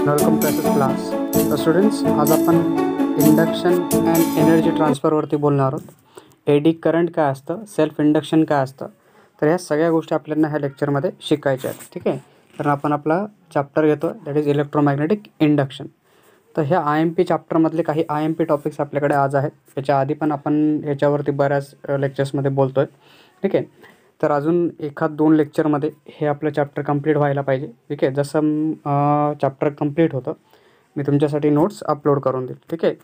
Welcome to S class. तर students, आज आपण इंडक्शन अँड एनर्जी ट्रान्सफरवरती बोलणार आहोत. एडी करंट काय असतं, सेल्फ इंडक्शन काय असतं, तर ह्या सगळ्या गोष्टी आपल्याला ह्या लेक्चरमध्ये शिकायच्या आहेत. ठीक आहे. तर आपण आपला चॅप्टर घेतो, दॅट इज इलेक्ट्रोमॅग्नेटिक इंडक्शन. तर ह्या आय एम पी चॅप्टरमधले काही आय एम पी टॉपिक्स आपल्याकडे आज आहेत. याच्या आधी पण आपण ह्याच्यावरती बऱ्याच लेक्चर्समध्ये बोलतो आहे. ठीक आहे. तर अजून एखाद 2 लेक्चरमध्ये हे आपलं चॅप्टर कंप्लीट व्हायला पाहिजे. ठीक आहे. जसं चॅप्टर कंप्लीट होतं मी तुमच्यासाठी नोट्स अपलोड करून देईल. ठीक आहे.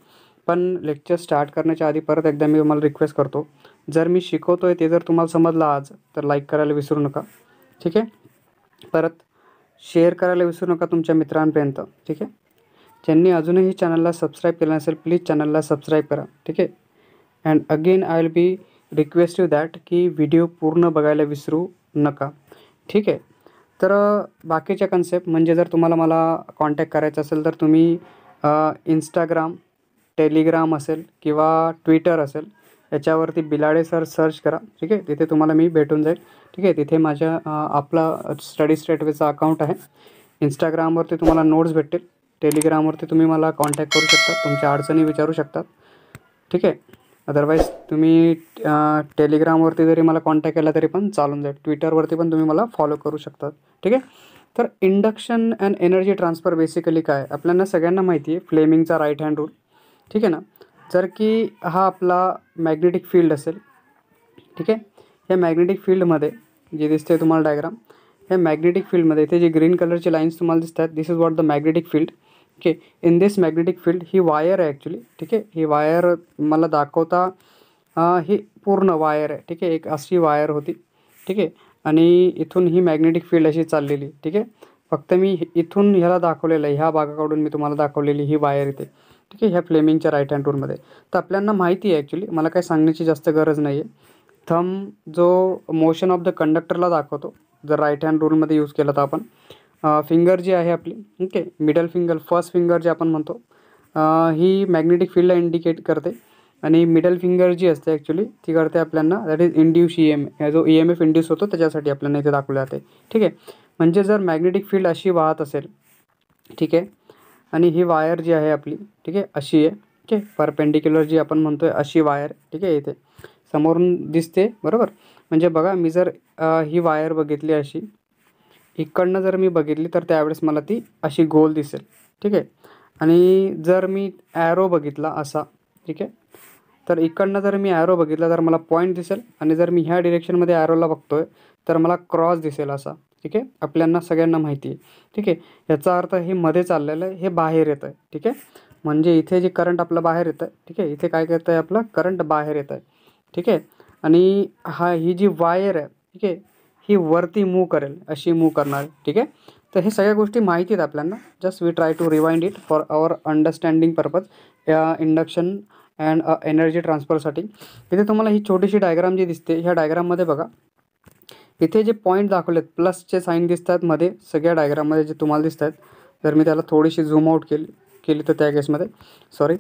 पण लेक्चर स्टार्ट करण्याच्या आधी परत एकदा मी तुम्हाला रिक्वेस्ट करतो, जर मी शिकवतो आहे ते जर तुम्हाला समजलं आज, तर लाईक करायला विसरू नका. ठीक आहे. परत शेअर करायला विसरू नका तुमच्या मित्रांपर्यंत. ठीक आहे. ज्यांनी अजूनही चॅनलला सबस्क्राईब केलं नसेल, प्लीज चॅनलला सबस्क्राईब करा. ठीक आहे. And again I will B request you that की व्हिडिओ पूर्ण बघायला विसरू नका. ठीक आहे. तर बाकीच्या कन्सेप्ट म्हणजे जर तुम्हाला मला कॉन्टॅक्ट करायचा असेल तर तुम्ही इंस्टाग्राम, टेलिग्राम असेल किंवा ट्विटर असेल, याच्यावरती बिलाडे सर सर्च करा. ठीक आहे. तिथे तुम्हाला मी भेटून जाईल. ठीक आहे. तिथे माझ्या आपला स्टडी स्ट्रॅटवेचा अकाउंट आहे. इंस्टाग्रामवरती तुम्हाला नोट्स भेटतील. टेलिग्रामवरती तुम्ही मला कॉन्टॅक्ट करू शकता, तुमच्या अडचणी विचारू शकतात. ठीक आहे. अदरवाईज तुम्ही टेलिग्रामवरती जरी मला कॉन्टॅक्ट केला तरी पण चालून जाईल. ट्विटरवरती पण तुम्ही मला फॉलो करू शकतात. ठीक आहे. तर induction and energy transfer basically काय, आपल्याला सगळ्यांना माहिती आहे फ्लेमिंगचा राईट हँड रूल. ठीक आहे ना. जर की हा आपला मॅग्नेटिक फील्ड असेल. ठीक आहे. या मॅग्नेटिक फील्डमध्ये जे दिसते तुम्हाला डायग्राम, ह्या मॅग्नेटिक फील्डमध्ये इथे जे ग्रीन कलरचे लाईन्स तुम्हाला दिसत आहेत, this is what the magnetic field. Okay. In this magnetic field ही वायर आहे ॲक्च्युली. ठीक आहे. ही वायर मला दाखवता ही पूर्ण वायर आहे. ठीक आहे. एक अशी वायर होती. ठीक आहे. आणि इथून ही मॅग्नेटिक फील्ड अशी चाललेली. ठीक आहे. फक्त मी इथून ह्याला दाखवलेलं आहे, ह्या भागाकडून मी तुम्हाला दाखवलेली ही वायर इथे. ठीक आहे. ह्या फ्लेमिंगच्या राईट हँड रूलमध्ये. तर आपल्याला माहिती आहे ॲक्च्युली, मला काही सांगण्याची जास्त गरज नाही आहे. थंब जो मोशन ऑफ द कंडक्टरला दाखवतो, जर राईट हँड रूलमध्ये यूज केला तर आपण फिंगर जी आहे आपली, okay, middle finger, first finger जे आपण म्हणतो, ही मॅग्नेटिक फील्डला इंडिकेट करते. आणि मिडल फिंगर जी असते ॲक्च्युली ती करते आपल्याला दॅट इज इंड्यूस जो ई एम एफ इंड्यूस होतो त्याच्यासाठी आपल्याला इथे दाखवले जाते. ठीक आहे. म्हणजे जर मॅग्नेटिक फील्ड अशी वाहत असेल, ठीक आहे, आणि ही वायर जी आहे आपली, ठीक आहे, अशी आहे. ठीक आहे. परपेंडिक्युलर जी आपण म्हणतो आहे अशी वायर, ठीक आहे, इथे समोरून दिसते बरोबर. म्हणजे बघा, मी जर ही वायर बघितली अशी, इकडनं जर मी बघितली तर त्यावेळेस मला ती अशी गोल दिसेल. ठीक आहे. आणि जर मी ॲरो बघितला असा, ठीक आहे, तर इकडनं जर मी ॲरो बघितला तर मला पॉईंट दिसेल. आणि जर मी ह्या डिरेक्शनमध्ये ॲरोला बघतोय तर मला क्रॉस दिसेल असा. ठीक आहे. आपल्याला सगळ्यांना माहिती आहे. ठीक आहे. याचा अर्थ हे मध्ये चाललेलं आहे, हे बाहेर येतं आहे. ठीक आहे. म्हणजे इथे जे करंट आपलं बाहेर येतं आहे, ठीक आहे, इथे काय करतं आहे, आपलं करंट बाहेर येतं आहे. ठीक आहे. आणि ही जी वायर आहे, ठीक आहे, ही वरती मूव्ह करेल, अशी मूव्ह करणार. ठीक आहे. तर हे सगळ्या गोष्टी माहिती आहेत आपल्याला. Just we try to rewind it for our understanding purpose या इंडक्शन अँड एनर्जी ट्रान्सफरसाठी. इथे तुम्हाला ही छोटीशी डायग्राम जी दिसते, ह्या डायग्राममध्ये बघा, इथे जे पॉईंट दाखवलेत प्लसचे साईन दिसतात मध्ये सगळ्या डायग्राममध्ये जे तुम्हाला दिसत आहेत. जर मी त्याला थोडीशी झूम आऊट केली तर त्या केसमध्ये सॉरी,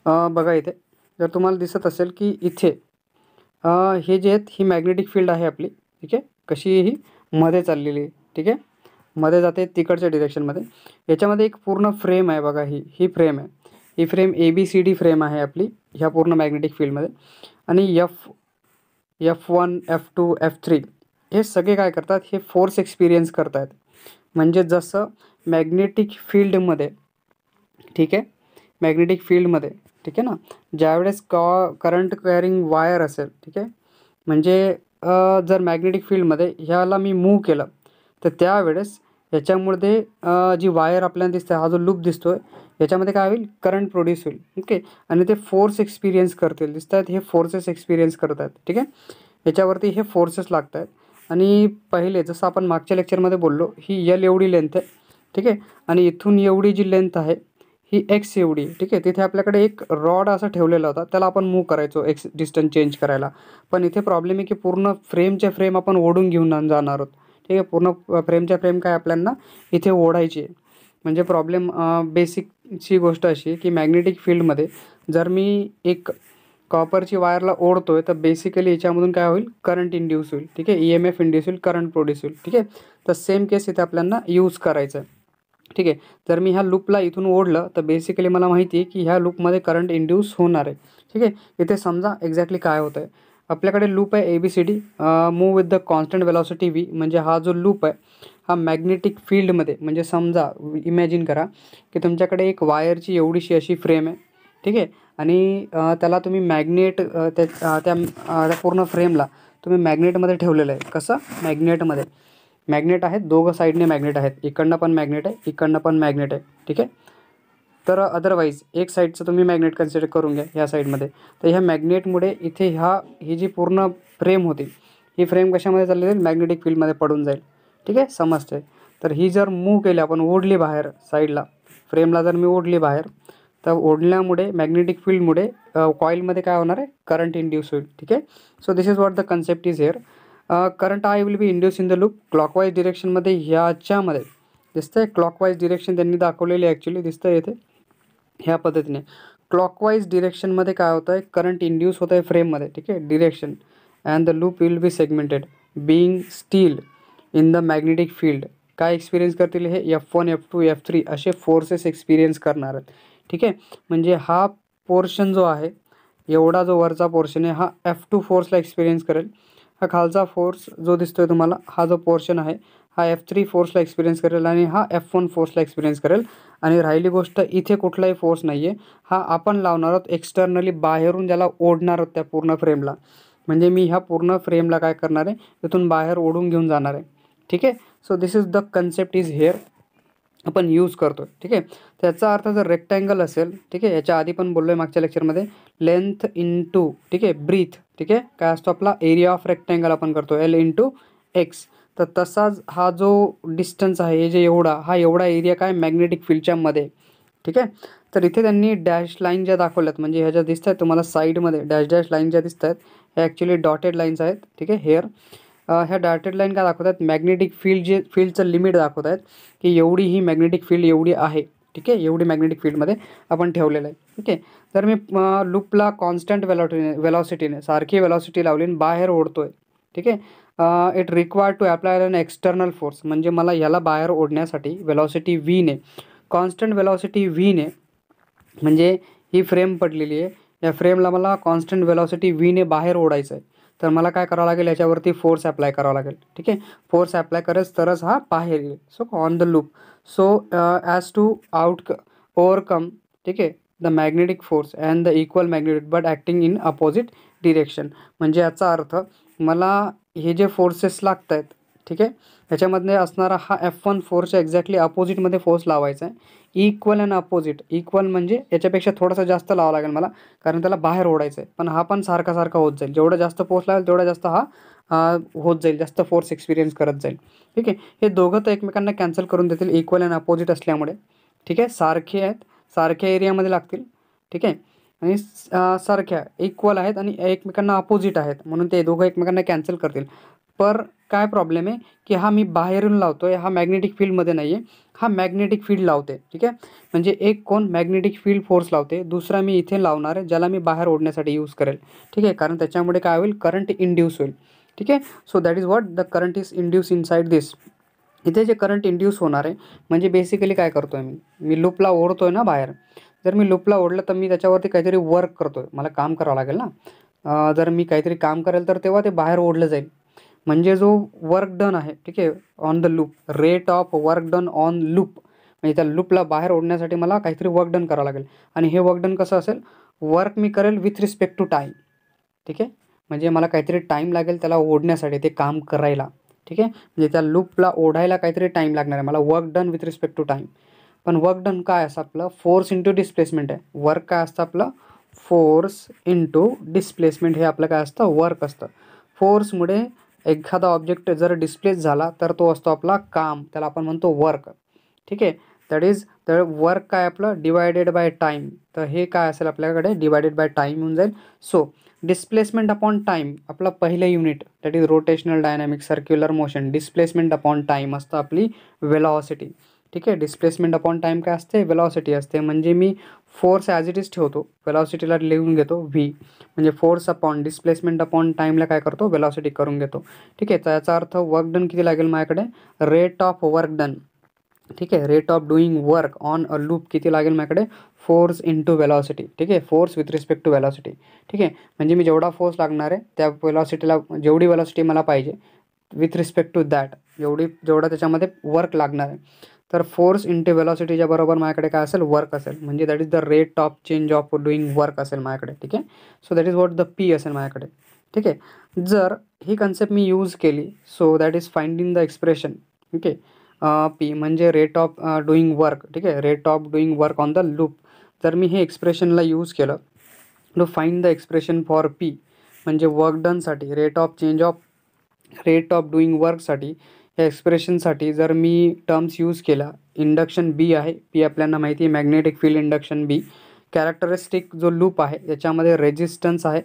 बघा इथे जर तुम्हाला दिसत असेल की इथे हे जे आहेत ही मॅग्नेटिक फील्ड आहे आपली. ठीक आहे. कशी ही मध्ये चाललेली आहे. ठीक आहे. मध्ये जाते तिकडच्या डिरेक्शनमध्ये. याच्यामध्ये एक पूर्ण फ्रेम आहे बघा, ही फ्रेम आहे. ही फ्रेम ABCD फ्रेम आहे आपली ह्या पूर्ण मॅग्नेटिक फील्डमध्ये. आणि F1 F2 F3 हे सगळे काय करतात, हे फोर्स एक्सपिरियन्स करत आहेत. म्हणजे जसं मॅग्नेटिक फील्डमध्ये, ठीक आहे, मॅग्नेटिक फील्डमध्ये, ठीक आहे ना, ज्यावेळेस करंट कॅरिंग वायर असेल, ठीक आहे, म्हणजे जर मॅग्नेटिक फील्डमध्ये ह्याला मी मूव्ह केलं तर त्यावेळेस याच्यामध्ये जी वायर आपल्याला दिसते, हा जो लूप दिसतो आहे, याच्यामध्ये काय होईल, करंट प्रोड्यूस होईल. ओके. आणि ते फोर्स एक्सपिरियन्स करतील, दिसत आहेत, हे फोर्सेस एक्सपिरियन्स करत आहेत. ठीक आहे. याच्यावरती हे फोर्सेस लागत आहेत. आणि पहिले जसं आपण मागच्या लेक्चरमध्ये बोललो, ही L एवढी लेंथ आहे. ठीक आहे. आणि इथून एवढी जी लेंथ आहे ही X एवढी. ठीक आहे. तिथे आपल्याकडे एक रॉड असा ठेवलेला होता, त्याला आपण मूव्ह करायचो X डिस्टन्स चेंज करायला. पण इथे प्रॉब्लेम आहे की पूर्ण फ्रेमच्या फ्रेम आपण ओढून घेऊन जाणार आहोत. ठीक आहे. पूर्ण फ्रेमच्या फ्रेम काय आपल्याला इथे ओढायची आहे. म्हणजे प्रॉब्लेम बेसिकची गोष्ट अशी आहे की मॅग्नेटिक फील्डमध्ये जर मी एक कॉपरची वायरला ओढतोय तर बेसिकली याच्यामधून काय होईल, करंट इंड्यूस होईल. ठीक आहे. EMF इंड्यूस होईल, करंट प्रोड्यूस होईल. ठीक आहे. तर सेम केस इथे आपल्याला यूज करायचं आहे. ठीक आहे. जर मी ह्या लूपला इथून ओढलं तर बेसिकली मला माहिती आहे की ह्या लूपमध्ये करंट इंड्यूस होणार आहे. ठीक आहे. इथे समजा एक्झॅक्टली काय होतं आहे. आपल्याकडे लूप आहे ABCD, move with the constant velocity V. म्हणजे हा जो लूप आहे हा मॅग्नेटिक फील्डमध्ये, म्हणजे समजा इमॅजिन करा की तुमच्याकडे एक वायरची एवढीशी अशी फ्रेम आहे. ठीक आहे. आणि त्याला तुम्ही मॅग्नेट त्या पूर्ण फ्रेमला तुम्ही मॅग्नेटमध्ये ठेवलेलं आहे. कसं? मॅग्नेटमध्ये. मॅग्नेट आहेत, दोघं साईडने मॅग्नेट आहेत. इकडनं पण मॅग्नेट आहे, इकडनं पण मॅग्नेट आहे. ठीक आहे. तर अदरवाईज एक साईडचं तुम्ही मॅग्नेट कन्सिडर करून घ्या ह्या साईडमध्ये. तर ह्या मॅग्नेटमुळे इथे ही जी पूर्ण फ्रेम होती, ही फ्रेम कशामध्ये चालली जाईल? मॅग्नेटिक फील्डमध्ये पडून जाईल. ठीक आहे, समजते. तर ही जर मूव्ह केली आपण, ओढली बाहेर साईडला, फ्रेमला जर मी ओढली बाहेर, तर ओढल्यामुळे मॅग्नेटिक फील्डमुळे कॉईलमध्ये काय होणार आहे? करंट इंड्यूस होईल. ठीक आहे. So this is what the concept is here. Current I will be induce in the loop clockwise डिरेक्शनमध्ये. ह्याच्यामध्ये दिसतंय क्लॉकवाईज डिरेक्शन त्यांनी दाखवलेली ॲक्च्युली दिसतंय इथे ह्या पद्धतीने. क्लॉकवाईज डिरेक्शनमध्ये काय होतं आहे? करंट इंड्यूस होतं आहे फ्रेममध्ये. ठीक आहे, direction. And the loop will be segmented being steel in the magnetic field. काय एक्सपिरियन्स करतील हे? F1 F2 F3 असे फोर्सेस एक्सपिरियन्स करणार आहेत. ठीक आहे. म्हणजे हा पोर्शन जो आहे, एवढा जो वरचा पोर्शन आहे हा F2 फोर्सला एक्सपिरियन्स करेल. हा खालचा फोर्स जो दिसतोय तुम्हाला, हा जो पोर्शन आहे हा F3 फोर्सला एक्सपिरियन्स करेल आणि हा F1 फोर्सला एक्सपिरियन्स करेल. आणि राहिली गोष्ट, इथे कुठलाही फोर्स नाही आहे, हा आपण लावणार आहोत एक्सटर्नली, बाहेरून ज्याला ओढणार आहोत त्या पूर्ण फ्रेमला. म्हणजे मी ह्या पूर्ण फ्रेमला काय करणार आहे? इथून बाहेर ओढून घेऊन जाणार आहे. ठीक आहे. So this is the concept is here, आपण यूज करतो. ठीक आहे. त्याचा अर्थ जर रेक्टँगल असेल, ठीक आहे, याच्या आधी पण बोललो आहे मागच्या लेक्चरमध्ये, लेंथ इंटू, ठीक आहे, ब्रीथ. ठीक आहे. काय असतो आपला? एरिया ऑफ रेक्टँगल आपण करतो L इंटू एक्स. तर तसाच हा जो डिस्टन्स आहे, हे जे हा एवढा एरिया काय? मॅग्नेटिक फील्डच्या मध्ये. ठीक आहे. तर इथे त्यांनी डॅश लाईन ज्या दाखवल्यात, म्हणजे ह्या ज्या दिसत आहेत तुम्हाला साईडमध्ये डॅश लाईन ज्या दिसत आहेत, ह्या ॲक्च्युली डॉटेड लाईन्स आहेत. ठीक आहे. हेअर ह्या डॉटेड लाईन काय दाखवत आहेत? मॅग्नेटिक फील्डचं लिमिट दाखवत आहेत की एवढी ही मॅग्नेटिक फील्ड एवढी आहे. ठीक आहे. एवढी मॅग्नेटिक फील्डमध्ये आपण ठेवलेलं आहे. ठीक आहे. तर मी लूपला कॉन्स्टंट वेलॉसिटीने सारखी वेलॉसिटी लावली आणि बाहेर ओढतोय. ठीक आहे. It required to apply an external force. म्हणजे मला याला बाहेर ओढण्यासाठी वेलॉसिटी व्हीने, कॉन्स्टंट वेलॉसिटी व्हीने, म्हणजे ही फ्रेम पडलेली आहे, या फ्रेमला मला कॉन्स्टंट वेलॉसिटी व्हीने बाहेर ओढायचं आहे. तर मला काय करावं लागेल? याच्यावरती फोर्स अप्लाय करावा लागेल. ठीक आहे. फोर्स अप्लाय करेच तरच हा बाहेर येईल. So on the loop, so as to overcome, ठीक आहे, the magnetic force and the equal magnetic but acting in opposite direction. म्हणजे याचा अर्थ मला हे जे फोर्सेस लागत आहेत, ठीक आहे, ह्याच्यामध्ये असणारा हा F1 फोर्सच्या एक्झॅक्टली अपोजिटमध्ये फोर्स लावायचा आहे. Equal and opposite. इक्वल म्हणजे याच्यापेक्षा थोडासा जास्त लावा लागेल मला, कारण त्याला बाहेर ओढायचं आहे. पण हा पण सारखा होत जाईल. जेवढा जास्त फोर्स लागेल तेवढा जास्त हा होत जाईल, जास्त फोर्स एक्सपिरियन्स करत जाईल. ठीक आहे. हे दोघं तर एकमेकांना कॅन्सल करून देतील इक्वल अँड अपोजिट असल्यामुळे. ठीक आहे. सारखे आहेत, सारख्या एरियामध्ये लागतील. ठीक आहे. आणि सारख्या इक्वल आहेत आणि एकमेकांना अपोजिट आहेत, म्हणून ते दोघं एकमेकांना कॅन्सल करतील. पर काय प्रॉब्लेम आहे की हा मी बाहेरून लावतोय, हा मॅग्नेटिक फील्डमध्ये नाही आहे, हा मॅग्नेटिक फील्ड लावते. ठीक आहे. म्हणजे एक कोण मॅग्नेटिक फील्ड फोर्स लावते, दुसरा मी इथे लावणार आहे ज्याला मी बाहेर ओढण्यासाठी यूज करेल. ठीक आहे. कारण त्याच्यामुळे काय होईल? करंट इंड्यूस होईल. ठीक आहे. So that is what the current is induce inside this. इथे जे करंट इंड्यूस होणार आहे, म्हणजे बेसिकली काय करतोय मी लूपला ओढतोय ना बाहेर. जर मी लूपला ओढलं तर मी त्याच्यावरती काहीतरी वर्क करतोय, मला काम करावं लागेल ना. जर मी काहीतरी काम करेल तर तेव्हा ते बाहेर ओढलं जाईल. म्हणजे जो वर्क डन आहे, ठीक आहे, on the loop, rate of work done on loop, म्हणजे त्या लूपला बाहेर ओढण्यासाठी मला काहीतरी वर्क डन करावं लागेल. आणि हे वर्क डन कसं असेल? वर्क मी करेल विथ रिस्पेक्ट टू टाईम. ठीक आहे. म्हणजे मला काहीतरी टाईम लागेल त्याला ओढण्यासाठी, ते काम करायला. ठीक आहे. म्हणजे त्या लूपला ओढायला काहीतरी टाईम लागणार आहे मला. Work done with respect to time. पण वर्क डन काय असतं आपलं? फोर्स इंटू डिस्प्लेसमेंट आहे. वर्क काय असतं आपलं? Force into displacement. हे आपलं काय असतं? वर्क असतं. फोर्समुळे एखादा ऑब्जेक्ट जर डिस्प्लेस झाला तर तो असतो आपला काम, त्याला आपण म्हणतो वर्क. ठीक आहे. दॅट इज तर वर्क काय आपलं? Divided by time. तर हे काय असेल आपल्याकडे? डिवायडेड बाय टाईम होऊन जाईल. सो डिस्प्लेसमेंट अपॉन टाईम आपलं पहिलं unit, that is rotational dynamic circular motion. Displacement upon time असतं आपली वेलॉसिटी. ठीक आहे. डिस्प्लेसमेंट अपॉन टाईम काय असते? वेलॉसिटी असते. म्हणजे मी फोर्स ॲज इट इज ठेवतो, वेलॉसिटीला लिहून घेतो व्ही. म्हणजे फोर्स अपॉन डिस्प्लेसमेंट अपॉन टाईमला काय करतो? वेलॉसिटी करून घेतो. ठीक आहे. तर याचा अर्थ वर्क डन किती लागेल माझ्याकडे? रेट ऑफ वर्क डन ठीक आहे. Rate of doing work on a loop किती लागेल माझ्याकडे, फोर्स इंटू वेलॉसिटी. ठीक आहे, force with respect to velocity. ठीक आहे, म्हणजे मी जेवढा फोर्स लागणार आहे त्या वेलॉसिटीला, जेवढी वेलॉसिटी मला पाहिजे विथ रिस्पेक्ट टू दॅट, जेवढा त्याच्यामध्ये वर्क लागणार आहे, तर फोर्स इंटू वेलॉसिटीच्या बरोबर माझ्याकडे काय असेल, वर्क असेल. म्हणजे that is the rate of change of doing work असेल माझ्याकडे. ठीक आहे, so that is what the P असेल माझ्याकडे. ठीक आहे, जर ही कन्सेप्ट मी यूज केली, so that is finding the expression. Okay, P म्हणजे रेट ऑफ डुईंग वर्क. ठीक आहे, rate of doing work on the loop. जर मी हे एक्सप्रेशनला यूज केलं to find the expression for P, म्हणजे work डनसाठी, rate of change of rate of doing वर्कसाठी, या एक्सप्रेशनसाठी जर मी टर्म्स यूज केला, इंडक्शन बी आहे, पी आपल्याला माहिती आहे magnetic field induction B. Characteristic जो लूप आहे त्याच्यामध्ये रेजिस्टन्स आहे,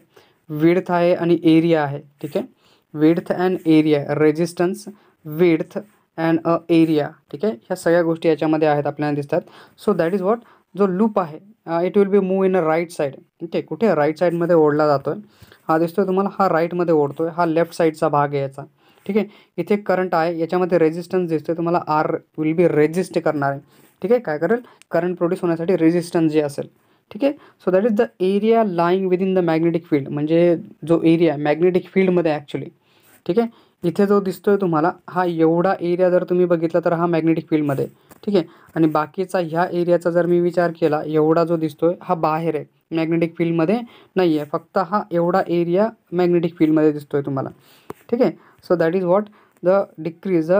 विड्थ आहे आणि एरिया आहे. ठीक आहे, width and area, resistance, width and area. ठीक आहे, ह्या सगळ्या गोष्टी याच्यामध्ये आहेत आपल्याला दिसतात. सो दॅट इज वॉट जो लूप आहे, it will be move in a right side. ठीक आहे, कुठे राईट साईडमध्ये ओढला जातो आहे. हा दिसतोय तुम्हाला, हा राईटमध्ये ओढतो आहे, हा लेफ्ट साईडचा भाग आहे याचा. ठीक आहे, इथे करंट आहे, याच्यामध्ये रेजिस्टन्स दिसतोय तुम्हाला, आर विल बी रेजिस्ट करणार आहे. ठीक आहे, काय करेल, करंट प्रोड्यूस होण्यासाठी रेजिस्टन्स जे असेल. ठीक आहे, so that is the area lying with in the magnetic field, म्हणजे जो एरिया मॅग्नेटिक फील्डमध्ये ॲक्च्युली. ठीक आहे, इथे जो दिसतोय तुम्हाला, हा एवढा एरिया जर तुम्ही बघितला तर हा मॅग्नेटिक फील्डमध्ये. ठीक आहे, आणि बाकीचा ह्या एरियाचा जर मी विचार केला, एवढा जो दिसतोय हा बाहेर आहे, मॅग्नेटिक फील्डमध्ये नाही आहे, फक्त हा एवढा एरिया मॅग्नेटिक फील्डमध्ये दिसतोय तुम्हाला. ठीक आहे, so that is what the decrease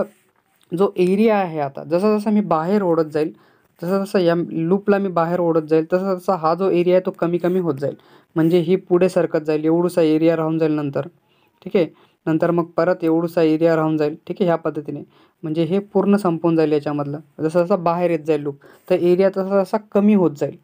जो एरिया आहे. आता जसं जसं मी बाहेर ओढत जाईल, जसं जसं या लूपला मी बाहेर ओढत जाईल, तसं तसा हा जो एरिया आहे तो कमी कमी होत जाईल. म्हणजे ही पुढे सरकत जाईल, एवढूसा एरिया राहून जाईल नंतर. ठीक आहे, नंतर मग परत एवढूसा एरिया राहून जाईल. ठीक आहे, ह्या पद्धतीने म्हणजे हे पूर्ण संपून जाईल याच्यामधलं. जसं जसं बाहेर येत जाईल लूप, तर एरिया तसा तसा कमी होत जाईल.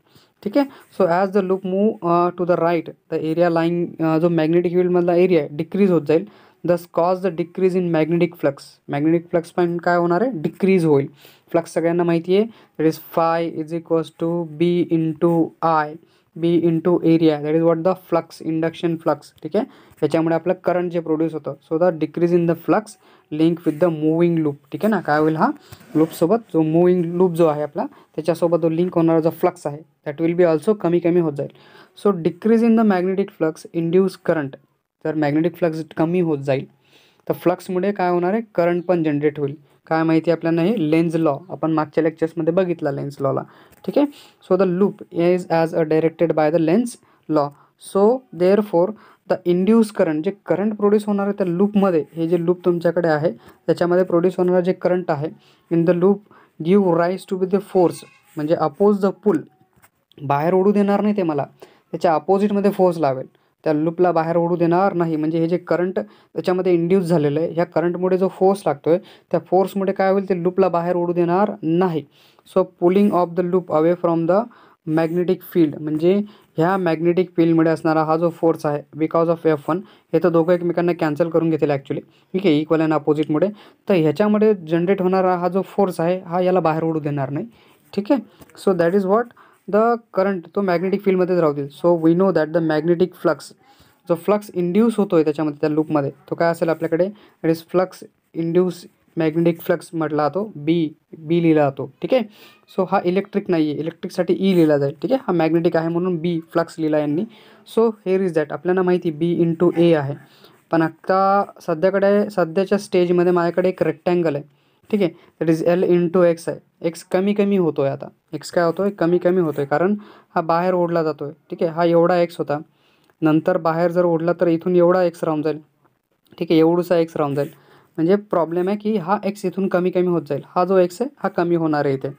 ठीक आहे, so as the loop move to the right, the area lying, जो मॅग्नेटिक फील्डमधला एरिया आहे डिक्रीज होत जाईल. Thus cause the decrease in magnetic flux. Magnetic flux पण काय होणार आहे, डिक्रीज होईल. फ्लक्स सगळ्यांना माहिती आहे, that is phi is equals to B into I, B into area, that is what the flux, induction flux. ठीक आहे, याच्यामुळे आपलं करंट जे प्रोड्यूस होतं, so the decrease in the flux link with the moving loop. ठीक आहे ना, काय होईल, हा लूपसोबत जो मुव्हिंग लूप जो आहे आपला, त्याच्यासोबत जो लिंक होणारा जो फ्लक्स आहे दॅट विल बी ऑल्सो कमी कमी होत जाईल. So decrease in the magnetic flux induce current. जर मॅग्नेटिक फ्लक्स कमी होत जाईल तर फ्लक्समुळे काय होणार आहे, करंट पण जनरेट होईल. काय माहिती आपल्याला, हे लेन्झ लॉ आपण मागच्या लेक्चर्समध्ये बघितला, लेन्झ लॉला. ठीक आहे, so the loop is as a directed by the Lenz law. So there for the induce current, जे करंट प्रोड्यूस होणार आहे त्या लूपमध्ये, हे जे लूप तुमच्याकडे आहे त्याच्यामध्ये प्रोड्यूस होणारा जे करंट आहे in the loop give rise to with the force, म्हणजे अपोज द पुल. बाहेर ओढू देणार नाही ते मला, त्याच्या अपोजिटमध्ये फोर्स लावेल, त्या लूपला बाहेर ओढू देणार नाही. म्हणजे हे जे करंट त्याच्यामध्ये इंड्यूस झालेलं आहे, ह्या करंटमुळे जो फोर्स लागतोय त्या फोर्समुळे काय होईल, ते लूपला बाहेर ओढू देणार नाही. So pulling of the loop away from the magnetic field, म्हणजे ह्या मॅग्नेटिक फील्डमुळे असणारा हा जो फोर्स आहे बिकॉज ऑफ F1, हे तर दोघं एकमेकांना कॅन्सल करून घेतील ॲक्च्युली. ठीक आहे, इक्वल अँड अपोजिटमुळे. तर ह्याच्यामध्ये जनरेट होणारा हा जो फोर्स आहे हा याला बाहेर ओढू देणार नाही. ठीक आहे, so that is what the current, तो मॅग्नेटिक फील्डमध्येच राहू देईल. So we know that the magnetic flux, जो फ्लक्स इंड्यूस होतो आहे त्याच्यामध्ये त्या लूपमध्ये, तो काय असेल आपल्याकडे, that is flux induce magnetic flux म्हटला जातो, बी लिहिला जातो. ठीक आहे, सो हा इलेक्ट्रिक नाही आहे, इलेक्ट्रिकसाठी ई लिहिला जाईल. ठीक आहे, हा मॅग्नेटिक आहे म्हणून बी फ्लक्स लिहिला यांनी. सो हेअर इज दॅट, आपल्याला माहिती बी इंटू ए आहे. पण आता सध्याच्या स्टेजमध्ये माझ्याकडे एक रेक्टँगल आहे. ठीक आहे, that is L into x आहे. एक्स कमी कमी होतो आहे, आता एक्स काय होतो आहे, कमी कमी होतो आहे, कारण हा बाहेर ओढला जातो आहे. ठीक आहे, हा एवढा एक्स होता, नंतर बाहेर जर ओढला तर इथून एवढा एक्स राहून जाईल. ठीक आहे, एवढूसा एक्स राहून जाईल. म्हणजे प्रॉब्लेम आहे की हा एक्स इथून कमी कमी होत जाईल, हा जो एक्स आहे हा कमी होणार आहे इथे.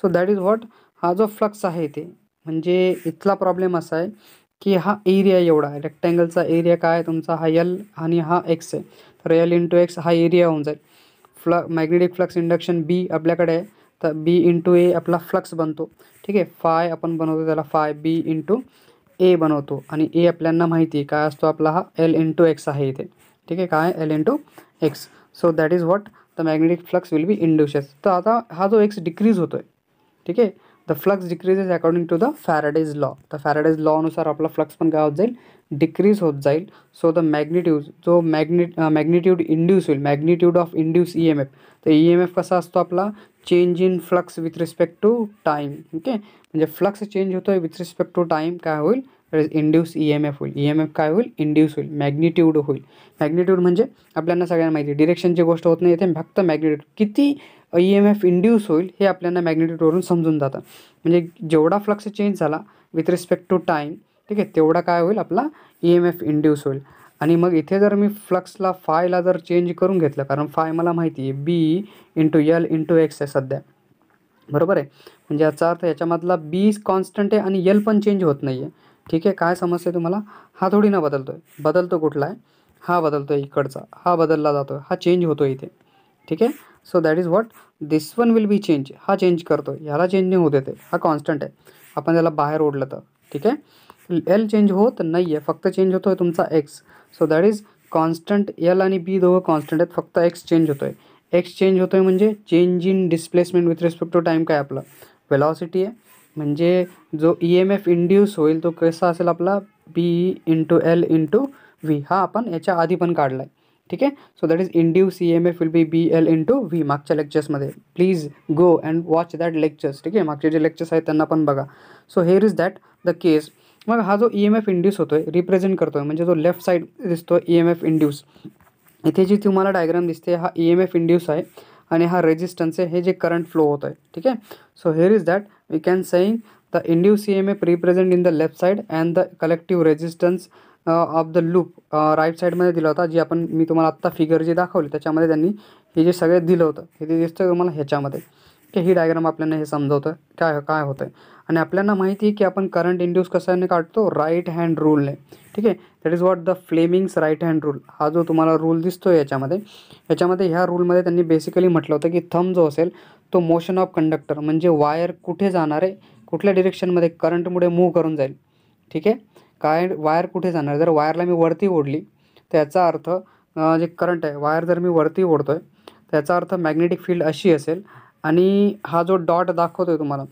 सो दॅट इज व्हॉट, हा जो फ्लक्स आहे इथे, म्हणजे इथला प्रॉब्लेम असा आहे की हा एरिया एवढा आहे, रेक्टँगलचा एरिया काय आहे तुमचा, हा एल आणि हा एक्स आहे. तर एल इंटू एक्स हा एरिया होऊन जाईल. मॅग्नेटिक फ्लक्स इंडक्शन बी आपल्याकडे आहे, तर बी इंटू ए आपला फ्लक्स बनतो. ठीक आहे, फाय आपण बनवतो त्याला, फाय बी इंटू ए बनवतो. आणि ए आपल्याला माहिती आहे काय असतो आपला, हा एल इंटू एक्स आहे इथे. ठीक आहे, काय L into x. So that is what the magnetic flux will be induces. तर आता हा जो एक्स डिक्रीज होतो आहे, ठीक आहे, the flux decreases according to the Faraday's law. तर फॅराडेज लॉनुसार आपला फ्लक्स पण काय होत जाईल, डिक्रीज होत जाईल. सो द मॅग्निट्यूड, जो मॅग्निट्यूड इंड्यूस होईल, magnitude of induce E M F. तर ई एम एफ कसा असतो आपला, change in flux with respect to time. Okay, म्हणजे फ्लक्स चेंज होतोय विथ रिस्पेक्ट टू टाईम, काय होईल, इंड्यूस EMF होईल. EMF काय होईल, इंड्यूस होईल. मॅग्निट्यूड होईल. मॅग्निट्यूड म्हणजे आपल्याला सगळ्यांना माहिती आहे, डिरेक्शनची गोष्ट होत नाही इथे, फक्त मॅग्निट्यूड किती EMF इंड्यूस होईल हे आपल्याला मॅग्निट्यूडवरून समजून जातं. म्हणजे जेवढा फ्लक्स चेंज झाला विथ रिस्पेक्ट टू टाईम, ठीक आहे, तेवढा काय होईल, आपला EMF इंड्यूस होईल. आणि मग इथे जर मी फ्लक्सला फायला जर चेंज करून घेतलं, कारण फाय मला माहिती आहे B/L/X आहे सध्या, बरोबर आहे. म्हणजे याचा अर्थ याच्यामधला B कॉन्स्टंट आहे आणि L पण चेंज होत नाही आहे. ठीक आहे, काय समस्या आहे तुम्हाला, हा थोडी ना बदलतो आहे, बदलतो कुठला आहे, हा बदलतो आहे इकडचा, हा बदलला जातो आहे, हा चेंज होतो इथे. ठीक आहे, so that is what this one will be change. हा चेंज करतो, ह्याला चेंज नाही होत येते, हा कॉन्स्टंट आहे. आपण त्याला बाहेर ओढलं तर, ठीक आहे, L चेंज होत नाही आहे, फक्त चेंज होतो आहे तुमचा X. So that is constant L आणि B दोघं कॉन्स्टंट आहेत, फक्त X चेंज होतो आहे. X चेंज होतो आहे म्हणजे change in displacement with respect to time काय आपलं वेलॉसिटी आहे. म्हणजे जो EMF इंड्यूस होईल तो कसा असेल आपला B/L/V. हा आपण याच्या आधी पण काढला आहे. ठीक आहे, so that is induce EMF will be BL/V. मागच्या लेक्चर्समध्ये please go and watch that lectures. ठीक आहे, मागचे जे लेक्चर्स आहेत त्यांना पण बघा. So here is that the case. मग हा जो EMF इंड्यूस होतो आहे, रिप्रेझेंट करतो आहे, म्हणजे जो लेफ्ट साईड दिसतो EMF इंड्यूस, इथे जी तुम्हाला डायग्राम दिसते हा EMF इंड्यूस आहे आणि हा रेजिस्टन्स आहे, हे जे करंट फ्लो होत आहे. ठीक आहे, so here is that we can saying the induce EMF represent in the left side and the collective resistance of the loop right साईडमध्ये दिला होता. जी मी तुम्हाला आत्ता फिगर जी दाखवली त्याच्यामध्ये त्यांनी हे जे सगळे दिलं होतं हे दिसतं तुम्हाला ह्याच्यामध्ये, की ही डायग्राम आपल्याला हे समजवतं काय काय होतं आहे. आणि आपल्याला माहिती आहे की आपण करंट इंड्यूस कशाने काढतो, राईट हँड रूलने. ठीक आहे, that is what the Fleming's right hand rule. हा जो तुम्हाला रूल दिसतो याच्यामध्ये, ह्या रूलमध्ये त्यांनी बेसिकली म्हटलं होतं की थंब जो असेल तो मोशन ऑफ कंडक्टर, म्हणजे वायर कुठे जाणार आहे, कुठल्या डिरेक्शनमध्ये करंटमुळे मूव्ह करून जाईल. ठीक आहे, काय वायर कुठे जाणार, जर वायरला मी वरती ओढली तर याचा अर्थ जे करंट आहे, वायर जर मी वरती ओढतो आहे त्याचा अर्थ मॅग्नेटिक फील्ड अशी असेल. आणि हा जो डॉट दाखवतो आहे तुम्हाला,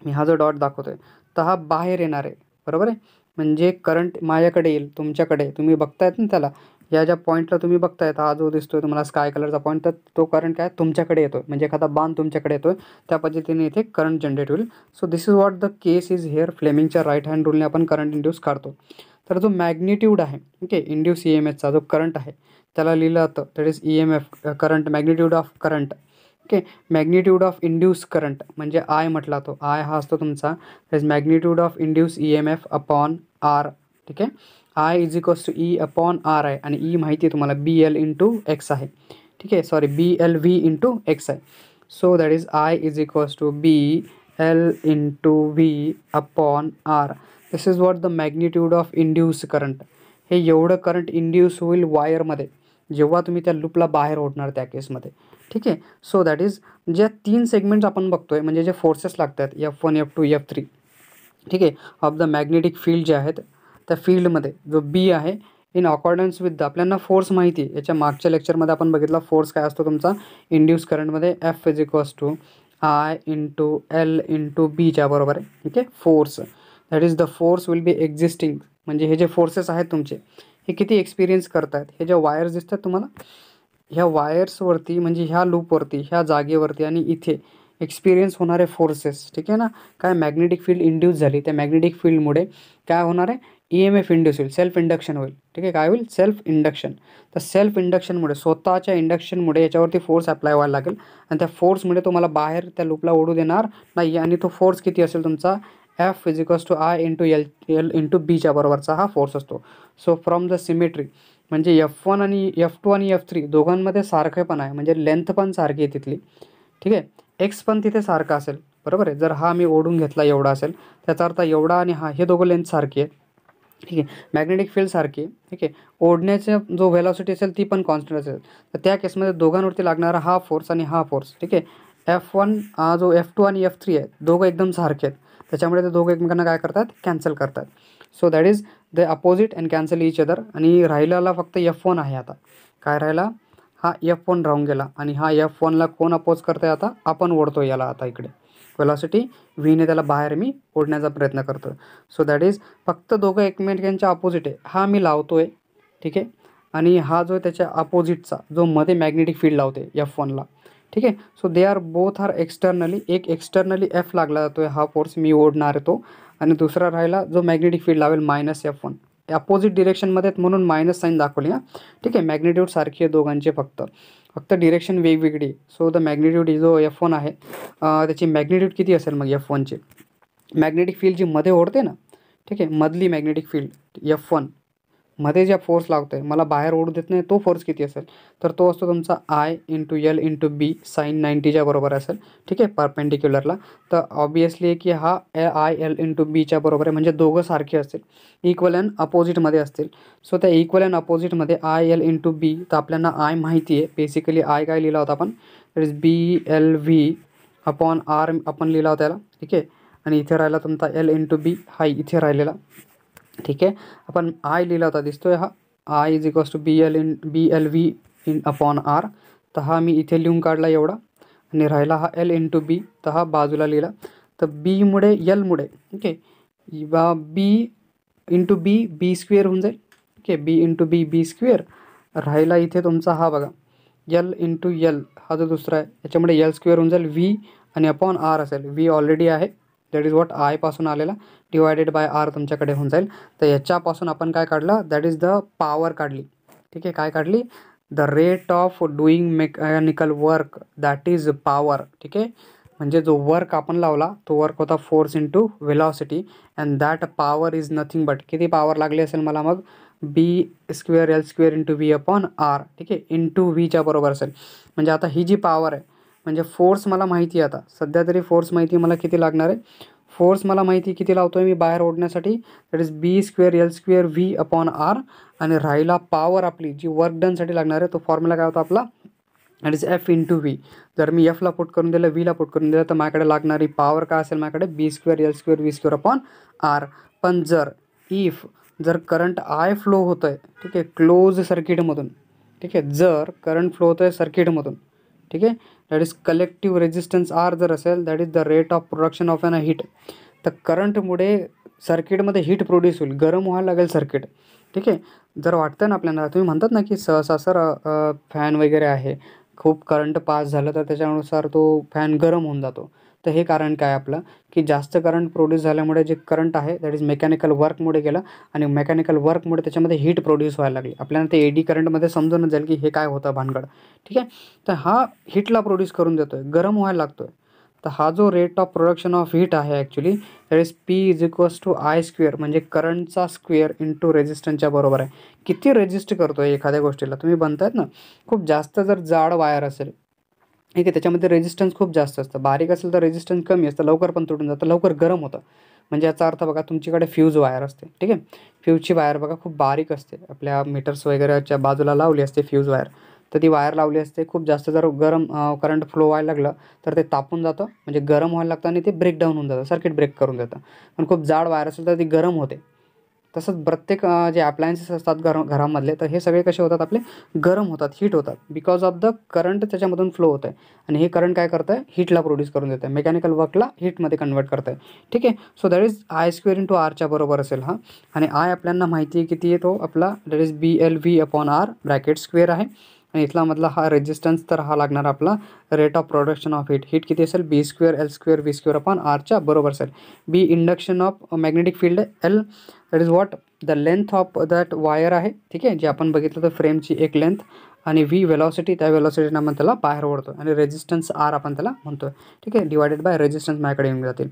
मी हा जो डॉट दाखवतो आहे तर हा बाहेर येणार आहे, बरोबर आहे. म्हणजे करंट माझ्याकडे येईल, तुमच्याकडे तुम्ही बघतायत ना त्याला, या ज्या पॉईंटला तुम्ही बघतायत हा जो दिसतोय तुम्हाला स्काय कलरचा पॉईंट, तर तो करंट काय तुमच्याकडे येतो, म्हणजे एखादा बाण तुमच्याकडे येतोय, त्या पद्धतीने इथे करंट जनरेट होईल. So this is what the case is here. फ्लेमिंगच्या राईट हँड रूलने आपण करंट इंड्यूस काढतो. तर जो मॅग्निट्यूड आहे, ओके, इंड्यूस EMFचा जो करंट आहे त्याला लिहिलं जातं that is EMF current, magnitude of current. Okay, magnitude of induce current म्हणजे I म्हटला, तो I हा असतो तुमचा is magnitude of induce EMF upon R. ठीक आहे, I is equals to E upon R आहे आणि E माहिती आहे तुम्हाला BL/X आहे. ठीक आहे, सॉरी BL/V/X आहे. So that is I is equals to BL/V upon R. This is what the magnitude of induce current. हे एवढं करंट इंड्यूस होईल वायरमध्ये जेव्हा तुम्ही त्या लूपला बाहेर ओढणार त्या केसमध्ये. ठीक आहे, सो दॅट इज ज्या 3 सेगमेंट्स आपण बघतोय, म्हणजे जे फोर्सेस लागतात F1 F2 F3, ठीक आहे, ऑफ द मॅग्नेटिक फील्ड जे आहेत त्या फील्डमध्ये जो B आहे इन अकॉर्डन्स विथ द, आपल्याला फोर्स माहिती आहे, याच्या मागच्या लेक्चरमध्ये आपण बघितला फोर्स काय असतो तुमचा इंड्यूस करंटमध्ये, F is equals to I/L/B बरोबर आहे. ठीक आहे, force that is the force will be existing, म्हणजे हे जे फोर्सेस आहेत तुमचे हे किती एक्सपिरियन्स करतात. हे ज्या वायर्स दिसतात तुम्हाला, ह्या वायर्सवरती म्हणजे ह्या लूपवरती, ह्या जागेवरती आणि इथे एक्सपिरियन्स होणारे फोर्सेस, ठीक आहे ना, काय मॅग्नेटिक फील्ड इंड्यूस झाली, त्या मॅग्नेटिक फील्डमुळे काय होणार आहे, EMF इंड्यूस होईल, सेल्फ इंडक्शन होईल. ठीक आहे, काय होईल, सेल्फ इंडक्शन. तर सेल्फ इंडक्शनमुळे, स्वतःच्या इंडक्शनमुळे याच्यावरती फोर्स अप्लाय व्हायला लागेल आणि त्या फोर्समुळे तो मला बाहेर त्या लूपला ओढू देणार नाही. आणि तो फोर्स किती असेल तुमचा, F is equals to I/L/B बरोबरचा हा फोर्स असतो. सो फ्रॉम द सिमेट्री, म्हणजे F1 आणि F2 आणि F3 दोघांमध्ये सारखेपण आहे, म्हणजे लेंथ पण सारखी आहे तिथली. ठीक आहे, X पण तिथे सारखा असेल, बरोबर आहे. जर हा मी ओढून घेतला एवढा असेल त्याचा अर्थ एवढा आणि हा, हे दोघं लेंथ सारखी आहे. ठीक आहे, मॅग्नेटिक फील्ड सारखी आहे. ठीक आहे, ओढण्याचा जो व्हेलॉसिटी असेल ती पण कॉन्स्टंट असेल. तर त्या केसमध्ये दोघांवरती लागणारा हा फोर्स आणि हा फोर्स, ठीक आहे, F1 जो F2 आणि F3 आहे दोघं एकदम सारखे आहेत, त्याच्यामुळे ते दोघं एकमेकांना काय करतात, कॅन्सल करतात. So that is the opposite and cancel each other. आणि राहिलेला फक्त F1 आहे. आता काय राहिला, हा F1 राहून गेला आणि हा F1ला कोण अपोज करतोय, आता आपण ओढतो याला, आता इकडे वेलॉसिटी Vने त्याला बाहेर मी ओढण्याचा प्रयत्न करतो. सो दॅट इज फक्त दोघं एकमेकांच्या अपोजिट आहे, हा मी लावतोय. ठीक आहे, आणि हा जो त्याच्या अपोजिटचा जो मध्ये मॅग्नेटिक फील्ड लावते F1ला, ठीक आहे. So they are both are externally, एक एक्सटर्नली एफ लागला जातो आहे हा फोर्स मी ओढणार आहे तो, आणि दुसरा राहिला जो मॅग्नेटिक फील्ड लावेल -F1. अपोजिट डिरेक्शनमध्ये आहेत म्हणून मायनस साईन दाखवली हां. ठीक आहे. मॅग्नेट्यूड सारखी आहे दोघांचे, फक्त डिरेक्शन वेगवेगळी. सो द मॅग्नेट्यूड जो F1 आहे त्याची मॅग्नेट्यूड किती असेल मग F1ची? मॅग्नेटिक फील्ड जी मध्ये ओढते ना, ठीक आहे, मधली मॅग्नेटिक फील्ड F1 मध्ये ज्या फोर्स लावतोय, मला बाहेर ओढू देत नाही, तो फोर्स किती असेल? तर तो असतो तुमचा I × L × B sin 90च्या बरोबर असेल. ठीक आहे, परपेंडिक्युलरला. तर ऑब्वियसली की हा IL × Bच्या बरोबर आहे, म्हणजे दोघं सारखे असतील, इक्वल अँड अपोजिटमध्ये असतील. सो त्या इक्वल अँड अपोजिटमध्ये IL × B, तर आपल्याला I माहिती आहे. बेसिकली I काय लिहिला होता आपण? दॅट इज BLV/R आपण लिहिला होता त्याला. ठीक आहे, आणि इथे राहिला तुमचा L × B, हा इथे राहिलेला. ठीक आहे, आपण I लिहिला होता, दिसतोय हा I = BLV/R. तर हा मी इथे लिहून काढला एवढा, आणि राहिला हा L × B, तर हा बाजूला लिहिला. तर B मुळे L मुळे, ठीक आहे, B × B² होऊन जाईल. ठीक आहे, B × B² राहिला इथे तुमचा हा बघा L × L, हा जो दुसरा आहे याच्यामुळे L² होऊन जाईल. V आणि R असेल. V ऑलरेडी आहे, दॅट इज वॉट I पासून आलेला, डिवायडेड बाय R तुमच्याकडे होऊन जाईल. तर याच्यापासून आपण काय काढलं? दॅट इज द पॉवर काढली. ठीक आहे, काय काढली? The rate of doing mechanical work, that is power. ठीक आहे, म्हणजे जो वर्क आपण लावला तो वर्क होता force × velocity, and that power is nothing but, किती पॉवर लागली असेल मला मग? B² L² × V/R. ठीक आहे, × Vच्या बरोबर असेल. म्हणजे आता ही जी पॉवर आहे, म्हणजे फोर्स मला माहिती आहे, आता सध्या तरी फोर्स माहिती आहे मला किती लागणार आहे. फोर्स मला माहिती किती लावतोय मी बाहेर ओढण्यासाठी, that is B² L² V/R. आणि राहिला पॉवर आपली जी वर्क डनसाठी लागणार आहे, तो फॉर्म्युला काय होता आपला? That is F × V. जर मी Fला पुट करून दिलं, Vला पुट करून दिलं, तर माझ्याकडे लागणारी पॉवर काय असेल? माझ्याकडे B² L² V²/R. पण जर करंट I फ्लो होतोय, ठीक आहे, क्लोज सर्किटमधून, ठीक आहे, जर करंट फ्लो होतोय सर्किटमधून, ठीक आहे, that is collective resistance R जर असेल, that is the rate of production of an heat. तर करंटमुळे सर्किटमध्ये हीट प्रोड्यूस होईल, गरम व्हायला लागेल सर्किट. ठीक आहे, जर वाटतं ना आपल्याला, तुम्ही म्हणतात ना की सहसा सर फॅन वगैरे आहे, खूप करंट पास झालं तर त्याच्यानुसार तो फॅन गरम होऊन जातो. तर हे कारण काय आपलं, की जास्त करंट प्रोड्यूस झाल्यामुळे जे करंट आहे दॅट इज मेकॅनिकल वर्कमुळे गेलं, आणि मेकॅनिकल वर्कमुळे त्याच्यामध्ये हीट प्रोड्यूस व्हायला लागली. आपल्याला ते एडी करंटमध्ये समजूनच जाईल की हे काय होतं भानगड. ठीक आहे, तर हा हीटला प्रोड्यूस करून देतोय, गरम व्हायला लागतोय. तर हा जो rate of production of heat आहे actually, that is P = I², म्हणजे करंटचा स्क्वेअर × रेजिस्टन्सच्या बरोबर आहे. किती रेजिस्ट करतोय एखाद्या गोष्टीला, तुम्ही बनतायत ना, खूप जास्त जर जाड वायर असेल, ठीक आहे, त्याच्यामध्ये रेजिस्टन्स खूप जास्त असतं. बारीक असेल तर रेजिस्टन्स कमी असतं, लवकर पण तुटून जातं, लवकर गरम होतं. म्हणजे याचा अर्थ बघा, तुमच्याकडे फ्यूज वायर असते, ठीक आहे, फ्यूजची वायर बघा खूप बारीक असते, आपल्या मीटर्स वगैरेच्या बाजूला लावली असते फ्यूज वायर. तर ती वायर लावली असते, खूप जास्त जर गरम करंट फ्लो व्हायला लागलं तर ते तापून जातं, म्हणजे गरम व्हायला लागतं, आणि ते ब्रेकडाऊन होऊन जातं, सर्किट ब्रेक करून देतं. पण खूप जाड वायर असेल तर ती गरम होते. तसंच प्रत्येक जे अप्लायन्सेस असतात घरामधले, तर हे सगळे कसे होतात आपले? गरम होतात, हीट होतात, बिकॉज ऑफ द करंट त्याच्यामधून फ्लो होत आहे. आणि हे करंट काय करतं आहे? हीटला प्रोड्यूस करून देतं आहे, मेकॅनिकल वर्कला हीटमध्ये कन्वर्ट करतं आहे. ठीक आहे, सो दॅट इज I² × Rच्या बरोबर असेल हा. आणि I आपल्याला माहिती आहे किती आहे, तो आपला that is BLV/R bracket square आहे. आणि इथला मधला हा रेजिस्टन्स, तर हा लागणार आपला rate of production of heat किती असेल? B² L² V²/Rच्या बरोबर असेल. B induction of magnetic field आहे, L that is what? The length of that wire आहे. ठीक आहे, जे आपण बघितलं तर फ्रेमची एक लेंथ, आणि V वेलॉसिटी, त्या वेलॉसिटीनं आपण त्याला बाहेर ओढतो, आणि रेजिस्टन्स R आपण त्याला म्हणतोय. ठीक आहे, डिवायडेड बाय रेजिस्टन्स माझ्याकडे येऊन जातील.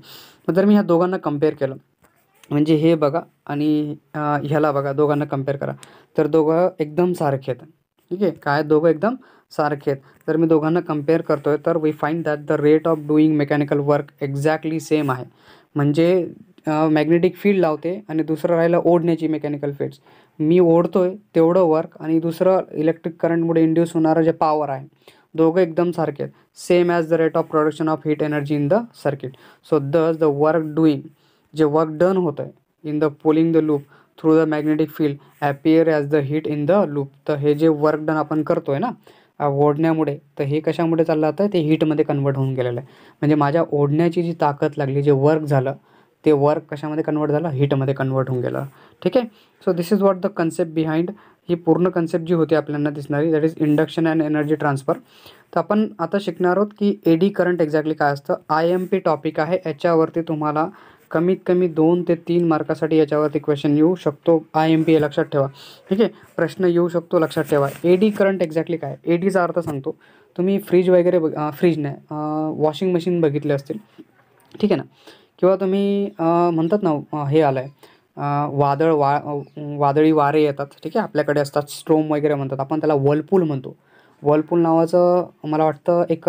जर मी ह्या दोघांना कम्पेअर केलं, म्हणजे हे बघा आणि ह्याला बघा, दोघांना कम्पेअर करा, तर दोघं एकदम सारखे आहेत. ठीक आहे, काय दोघं एकदम सारखे आहेत. जर मी दोघांना कम्पेअर करतोय, तर we find that the rate of doing mechanical work exactly same आहे. म्हणजे मॅग्नेटिक फील्ड लावते, आणि दुसरं राहिलं ओढण्याची मेकॅनिकल फील्ड्स. मी ओढतोय तेवढं वर्क, आणि दुसरं इलेक्ट्रिक करंटमुळे इंड्यूस होणारं जे पॉवर आहे, दोघं एकदम सारखे आहेत. Same as the rate of production of heat energy in the circuit. So दस द वर्क डुईंग, जे वर्क डन होतं आहे in the pulling the loop through the magnetic field appear as the heat in the loop. तर हे जे work done आपण करतोय ना ओढण्यामुळे, तर हे कशामुळे चाललं जातं? ते हीटमध्ये कन्वर्ट होऊन गेलेलं आहे. म्हणजे माझ्या ओढण्याची जी ताकद लागली, जे वर्क झालं, ते वर्क कशामध्ये कन्वर्ट झालं? हीटमध्ये कन्वर्ट होऊन गेलं. ठीक आहे, so this is what the concept behind ही पूर्ण कन्सेप्ट जी होती आपल्याला दिसणारी that is induction and energy transfer. तर आपण आता शिकणार आहोत की एडी करंट एक्झॅक्टली काय असतं. IMP टॉपिक आहे, याच्यावरती तुम्हाला कमीत कमी 2 ते 3 मार्कासाठी याच्यावरती क्वेश्चन येऊ शकतो. IMP हे लक्षात ठेवा. ठीक आहे, प्रश्न येऊ शकतो, लक्षात ठेवा. एडी करंट एक्झॅक्टली काय. एडीचा अर्थ सांगतो. तुम्ही फ्रीज वगैरे फ्रीज नाही वॉशिंग मशीन बघितले असतील, ठीक आहे ना, किंवा तुम्ही म्हणतात ना हे आलं आहे वादळी वारे येतात, ठीक आहे, आपल्याकडे असतात, स्ट्रोम वगैरे म्हणतात, आपण त्याला व्हर्लपूल म्हणतो. व्हर्लपूल नावाचं मला वाटतं एक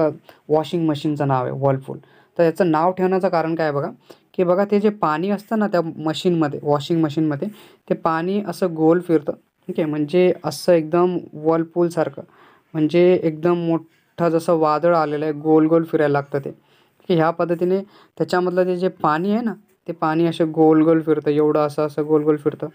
वॉशिंग मशीनचं नाव आहे व्हर्लपूल. तर याचं नाव ठेवण्याचं कारण काय आहे बघा, की बघा ते जे पाणी असतं ना त्या मशीनमध्ये, वॉशिंग मशीनमध्ये, ते पाणी असं गोल फिरतं, ठीक आहे, म्हणजे असं एकदम व्हर्लपूलसारखं, म्हणजे एकदम मोठं जसं वादळ आलेलं आहे, गोल गोल फिरायला लागतं ते, की ह्या पद्धतीने त्याच्यामधलं ते जे पाणी आहे ना, ते पाणी असे गोल गोल फिरतं, एवढं असं असं गोल गोल फिरतं,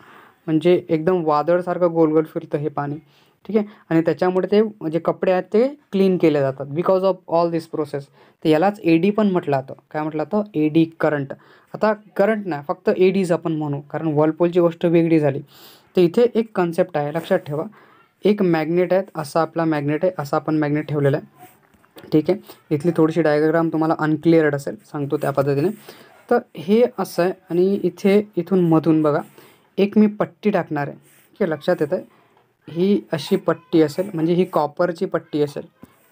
म्हणजे एकदम वादळसारखं गोल गोल फिरतं हे पाणी, ठीक आहे. आणि त्याच्यामुळे ते जे कपडे आहेत ते क्लीन केले जातात because of all this process. तर यालाच एडी पण म्हटलं जातं. काय म्हटलं जातं, एडी करंट. आता करंट नाही, फक्त एडीज आपण म्हणू, कारण व्हर्लपूलची गोष्ट वेगळी झाली. तर इथे एक कन्सेप्ट आहे, लक्षात ठेवा. एक मॅग्नेट आहे, असा आपला मॅग्नेट आहे, असा आपण मॅग्नेट ठेवलेला आहे, ठीक आहे. इथली थोडीशी डायग्राम तुम्हाला अनक्लिअर्ड असेल, सांगतो त्या पद्धतीने. तर हे असं आहे आणि इथे इथून मधून बघा एक मी पट्टी टाकणार आहे, ठीक आहे, लक्षात येतं आहे. ही अशी पट्टी असेल, म्हणजे ही कॉपरची पट्टी असेल,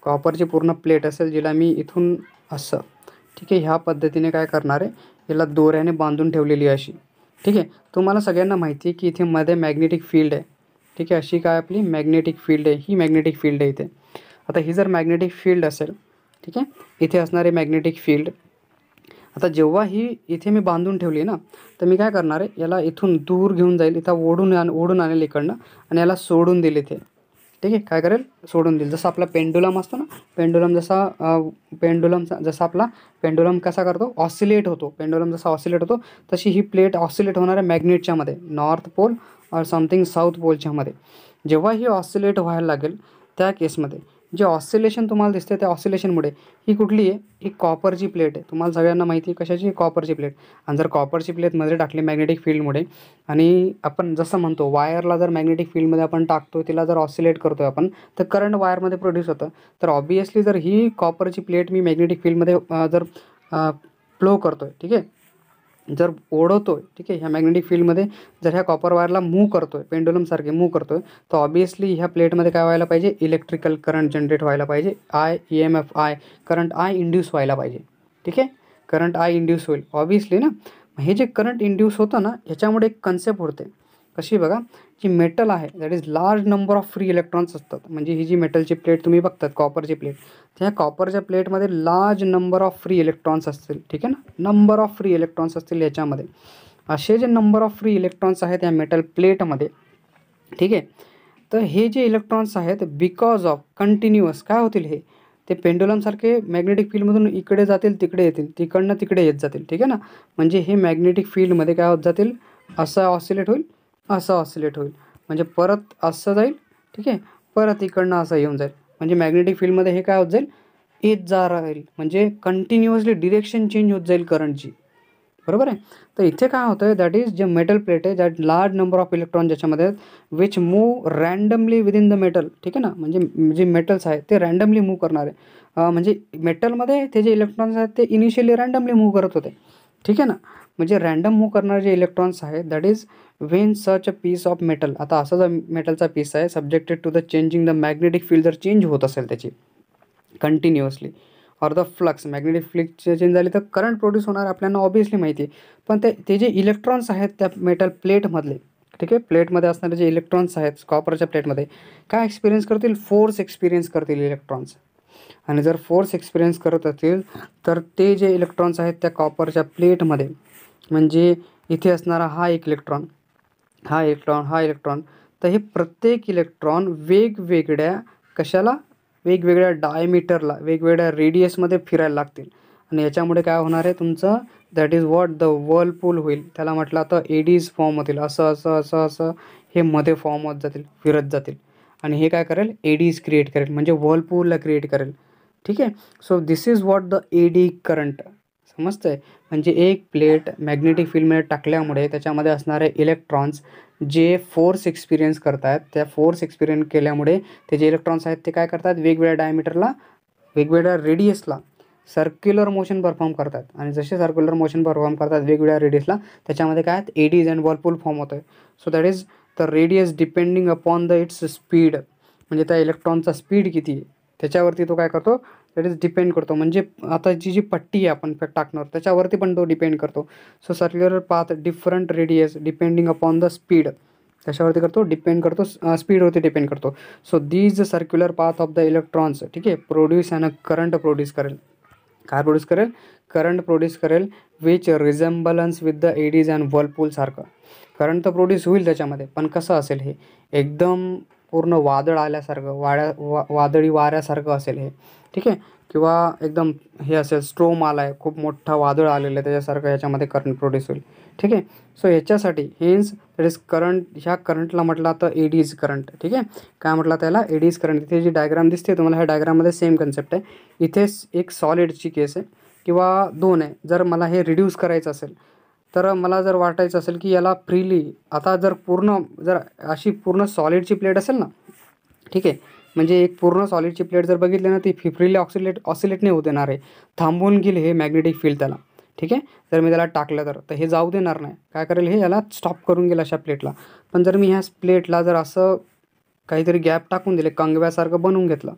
कॉपरची पूर्ण प्लेट असेल, जिला मी इथून असं, ठीक आहे, ह्या पद्धतीने काय करणार आहे, याला दोऱ्याने बांधून ठेवलेली अशी, ठीक आहे. तुम्हाला सगळ्यांना माहिती आहे की इथे मध्ये मॅग्नेटिक फील्ड आहे, ठीक आहे, अशी काय आपली मॅग्नेटिक फील्ड आहे, ही मॅग्नेटिक फील्ड आहे इथे. आता ही जर मॅग्नेटिक फील्ड असेल, ठीक आहे, इथे असणारी मॅग्नेटिक फील्ड. आता जेव्हा ही इथे मी बांधून ठेवली ना, तर मी काय करणार आहे, याला इथून दूर घेऊन जाईल, इथं ओढून आणेल इकडनं आणि याला सोडून देईल इथे, ठीक आहे. काय करेल, सोडून देईल. जसं आपला पेंडुलम असतो ना, पेंडुलम जसा आपला पेंडुलम कसा करतो, ऑसिलेट होतो, पेंडुलम जसा ऑसिलेट होतो, तशी ही प्लेट ऑसिलेट होणार आहे मॅग्नेटच्या मध्ये, नॉर्थ पोल और समथिंग साऊथ पोलच्या मध्ये. जेव्हा ही ऑसिलेट व्हायला लागेल त्या केसमध्ये जे ऑसिलेशन तुम्हाला दिसते त्या ऑसिलेशनमुळे ही कुठली आहे, ही कॉपरची प्लेट आहे. तुम्हाला सगळ्यांना माहिती आहे कशाची, कॉपरची प्लेट. आणि जर कॉपरची प्लेटमध्ये टाकली मॅग्नेटिक फील्डमुळे, आणि आपण जसं म्हणतो वायरला जर मॅग्नेटिक फील्डमध्ये आपण टाकतो, तिला जर ऑसिलेट करतोय आपण, तर करंट वायरमध्ये प्रोड्यूस होतं. तर ऑब्वियसली जर ही कॉपरची प्लेट मी मॅग्नेटिक फील्डमध्ये जर फ्लो करतोय, ठीक आहे, जर ओढवतोय, ठीक आहे, ह्या मॅग्नेटिक फील्डमध्ये जर ह्या कॉपर वायरला मूव्ह करतोय, पेंडुलमसारखे मूव्ह करतोय, तर ऑब्वियसली ह्या प्लेटमध्ये काय व्हायला पाहिजे, इलेक्ट्रिकल करंट जनरेट व्हायला पाहिजे, EMF करंट इंड्यूस व्हायला पाहिजे, ठीक आहे, करंट इंड्यूस होईल ऑब्वियसली ना. हे जे करंट इंड्यूस होतं ना, ह्याच्यामुळे एक कन्सेप्ट होते, कशी बघा, जी मेटल आहे that is large number of free electrons असतात. म्हणजे ही जी मेटलची प्लेट तुम्ही बघतात, कॉपरची प्लेट, त्या कॉपरच्या प्लेटमध्ये large number of free electrons असतील, ठीक आहे ना, नंबर ऑफ फ्री इलेक्ट्रॉन्स असतील याच्यामध्ये. असे जे नंबर ऑफ फ्री इलेक्ट्रॉन्स आहेत या मेटल प्लेटमध्ये, ठीक आहे, तर हे जे इलेक्ट्रॉन्स आहेत बिकॉज ऑफ कंटिन्युअस काय होतील, हे ते पेंडुलमसारखे मॅग्नेटिक फील्डमधून इकडे जातील, तिकडे येतील, तिकडनं तिकडे येत जातील, ठीक आहे ना. म्हणजे हे मॅग्नेटिक फील्डमध्ये काय होत जातील, असं ऑसिलेट होईल, असं ऑसिलेट होईल, म्हणजे परत असं जाईल, ठीक आहे, परत इकडनं असं येऊन जाईल. म्हणजे मॅग्नेटिक फील्डमध्ये हे काय होत जाईल, येत जा राहील, म्हणजे कंटिन्युअसली डिरेक्शन चेंज होत जाईल करंटची, बरोबर आहे. तर इथे काय होतं आहे, दॅट इज जे मेटल प्लेट आहे, that large number of electron ज्याच्यामध्ये which move randomly within the metal, ठीक आहे ना, म्हणजे जे मेटल्स आहेत ते रँडमली मूव्ह करणार आहे. म्हणजे मेटलमध्ये ते जे इलेक्ट्रॉन्स आहेत ते इनिशियली रँडमली मूव्ह करत होते, ठीक आहे ना. म्हणजे रँडम मूव्ह करणारे जे इलेक्ट्रॉन्स आहेत that is when such a piece of metal. आता असा जर मेटलचा पीस आहे subjected to the changing the magnetic field, जर चेंज होत असेल त्याची continuously, or the flux, magnetic flux change झाली तर करंट प्रोड्यूस होणार आपल्याला ऑब्वियसली माहिती आहे. पण ते जे इलेक्ट्रॉन्स आहेत त्या मेटल प्लेटमधले, ठीक आहे, प्लेटमध्ये असणारे जे इलेक्ट्रॉन्स आहेत कॉपरच्या प्लेटमध्ये, काय एक्सपिरियन्स करतील, फोर्स एक्सपिरियन्स करतील इलेक्ट्रॉन्स. आणि जर फोर्स एक्सपिरियन्स करत असतील तर ते जे इलेक्ट्रॉन्स आहेत त्या कॉपरच्या प्लेटमध्ये, म्हणजे इथे असणारा हा एक इलेक्ट्रॉन, हा इलेक्ट्रॉन, तर हे प्रत्येक इलेक्ट्रॉन वेगवेगळ्या कशाला, वेगवेगळ्या डायमीटरला, वेगवेगळ्या रेडियसमध्ये फिरायला लागतील. आणि याच्यामुळे काय होणार आहे तुमचं, that is what the Whirlpool होईल. त्याला म्हटलं आता एडीज फॉर्म होतील, असं असं असं असं हे मध्ये फॉर्म होत जातील, फिरत जातील, आणि हे काय करेल, एडीज क्रिएट करेल, म्हणजे व्हर्लपूलला क्रिएट करेल, ठीक आहे. So this is what the eddy current, समजतंय? म्हणजे एक प्लेट मॅग्नेटिक फील्डमध्ये टाकल्यामुळे त्याच्यामध्ये असणारे इलेक्ट्रॉन्स जे फोर्स एक्सपिरियन्स करतायत, त्या फोर्स एक्सपिरियन्स केल्यामुळे ते जे इलेक्ट्रॉन्स आहेत ते काय करतात, वेगवेगळ्या डायमीटरला, वेगवेगळ्या रेडियसला सर्क्युलर मोशन परफॉर्म करतात. आणि जसे सर्क्युलर मोशन परफॉर्म करतात वेगवेगळ्या रेडियसला, त्याच्यामध्ये काय आहेत, एडीज अँड व्हर्लपूल फॉर्म होतं आहे. So that is the radius depending upon the its speed. म्हणजे त्या इलेक्ट्रॉनचा स्पीड किती आहे त्याच्यावरती तो काय करतो, दॅट इज डिपेंड करतो. म्हणजे आता जी पट्टी आहे आपण टाकणार त्याच्यावरती पण तो डिपेंड करतो. So circular path different radius depending upon the speed, कशावरती करतो, डिपेंड करतो, स्पीडवरती डिपेंड करतो. So these circular path of the electrons, ठीक आहे, प्रोड्यूस अँड करंट प्रोड्यूस करेल. काय प्रोड्यूस करेल, करंट प्रोड्यूस करेल, which resemblance with the eddies and whirlpool सारखं करंट तर प्रोड्यूस होईल त्याच्यामध्ये. पण कसं असेल हे, एकदम पूर्ण वादळ आल्यासारखं, वादळी वाऱ्यासारखं असेल हे, ठीक आहे, किंवा एकदम हे असेल, स्ट्रोम आला आहे, खूप मोठा वादळ आलेलं आहे त्याच्यासारखं ह्याच्यामध्ये करंट प्रोड्यूस होईल. ठीक आहे. सो ह्याच्यासाठी हिन्स दॅट इज करंट, ह्या करंटला म्हटलं तर एडीज करंट. ठीक आहे, काय म्हटलं त्याला, एडीज करंट. इथे जी डायग्राम दिसते तुम्हाला, ह्या डायग्राममध्ये सेम कन्सेप्ट आहे. इथे एक सॉलिडची केस आहे किंवा दोन आहे. जर मला हे रिड्यूस करायचं असेल तर मला जर वाटायचं असेल की याला फ्रीली, आता जर अशी पूर्ण सॉलिडची प्लेट असेल ना, ठीक आहे, म्हणजे एक पूर्ण सॉलिडची प्लेट जर बघितली ना, ती फ्रीली ऑसिलेट नाही होऊ देणार आहे, थांबवून घेईल हे मॅग्नेटिक फील्ड त्याला. ठीक आहे, जर मी त्याला टाकलं तर हे जाऊ देणार नाही, काय करेल, हे याला स्टॉप करून गेलं अशा प्लेटला. पण जर मी ह्या प्लेटला जर असं काहीतरी गॅप टाकून दिले, कंगव्यासारखं बनवून घेतलं,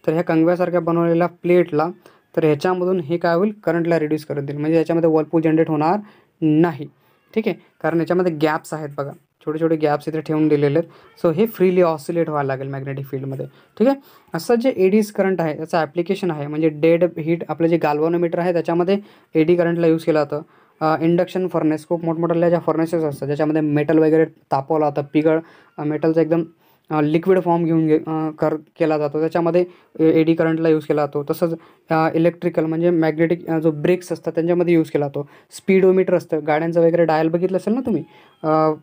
तर ह्या कंगव्यासारख्या बनवलेल्या प्लेटला, तर ह्याच्यामधून हे काय होईल, करंटला रिड्यूस करून देईल. म्हणजे याच्यामध्ये व्हर्लपूल जनरेट होणार नाही. ठीक आहे, कारण याच्यामध्ये गॅप्स आहेत बघा, छोटे छोटे गॅप्स इथे ठेवून दिलेले आहेत. सो हे फ्रीली ऑसिलेट व्हायला लागेल मॅग्नेटिक फील्डमध्ये. ठीक आहे, असं जे एडीज करंट आहे त्याचं ॲप्लिकेशन आहे. म्हणजे डेड हीट, आपलं जे गाल्व्हॅनोमीटर आहे त्याच्यामध्ये एडी करंटला यूज केला जातं. इंडक्शन फर्नेस, खूप मोठमोठ्या ज्या फर्नेसेस असतात ज्याच्यामध्ये मेटल वगैरे तापवला जातं, मेटलचा एकदम लिक्विड फॉर्म केला जातो, त्याच्यामध्ये एडी करंटला यूज केला जातो. तसंच इलेक्ट्रिकल म्हणजे मॅग्नेटिक जो ब्रेक्स असतात त्यांच्यामध्ये यूज केला जातो. स्पीडोमीटर असतं, गाड्यांचं वगैरे डायल बघितलं असेल ना तुम्ही,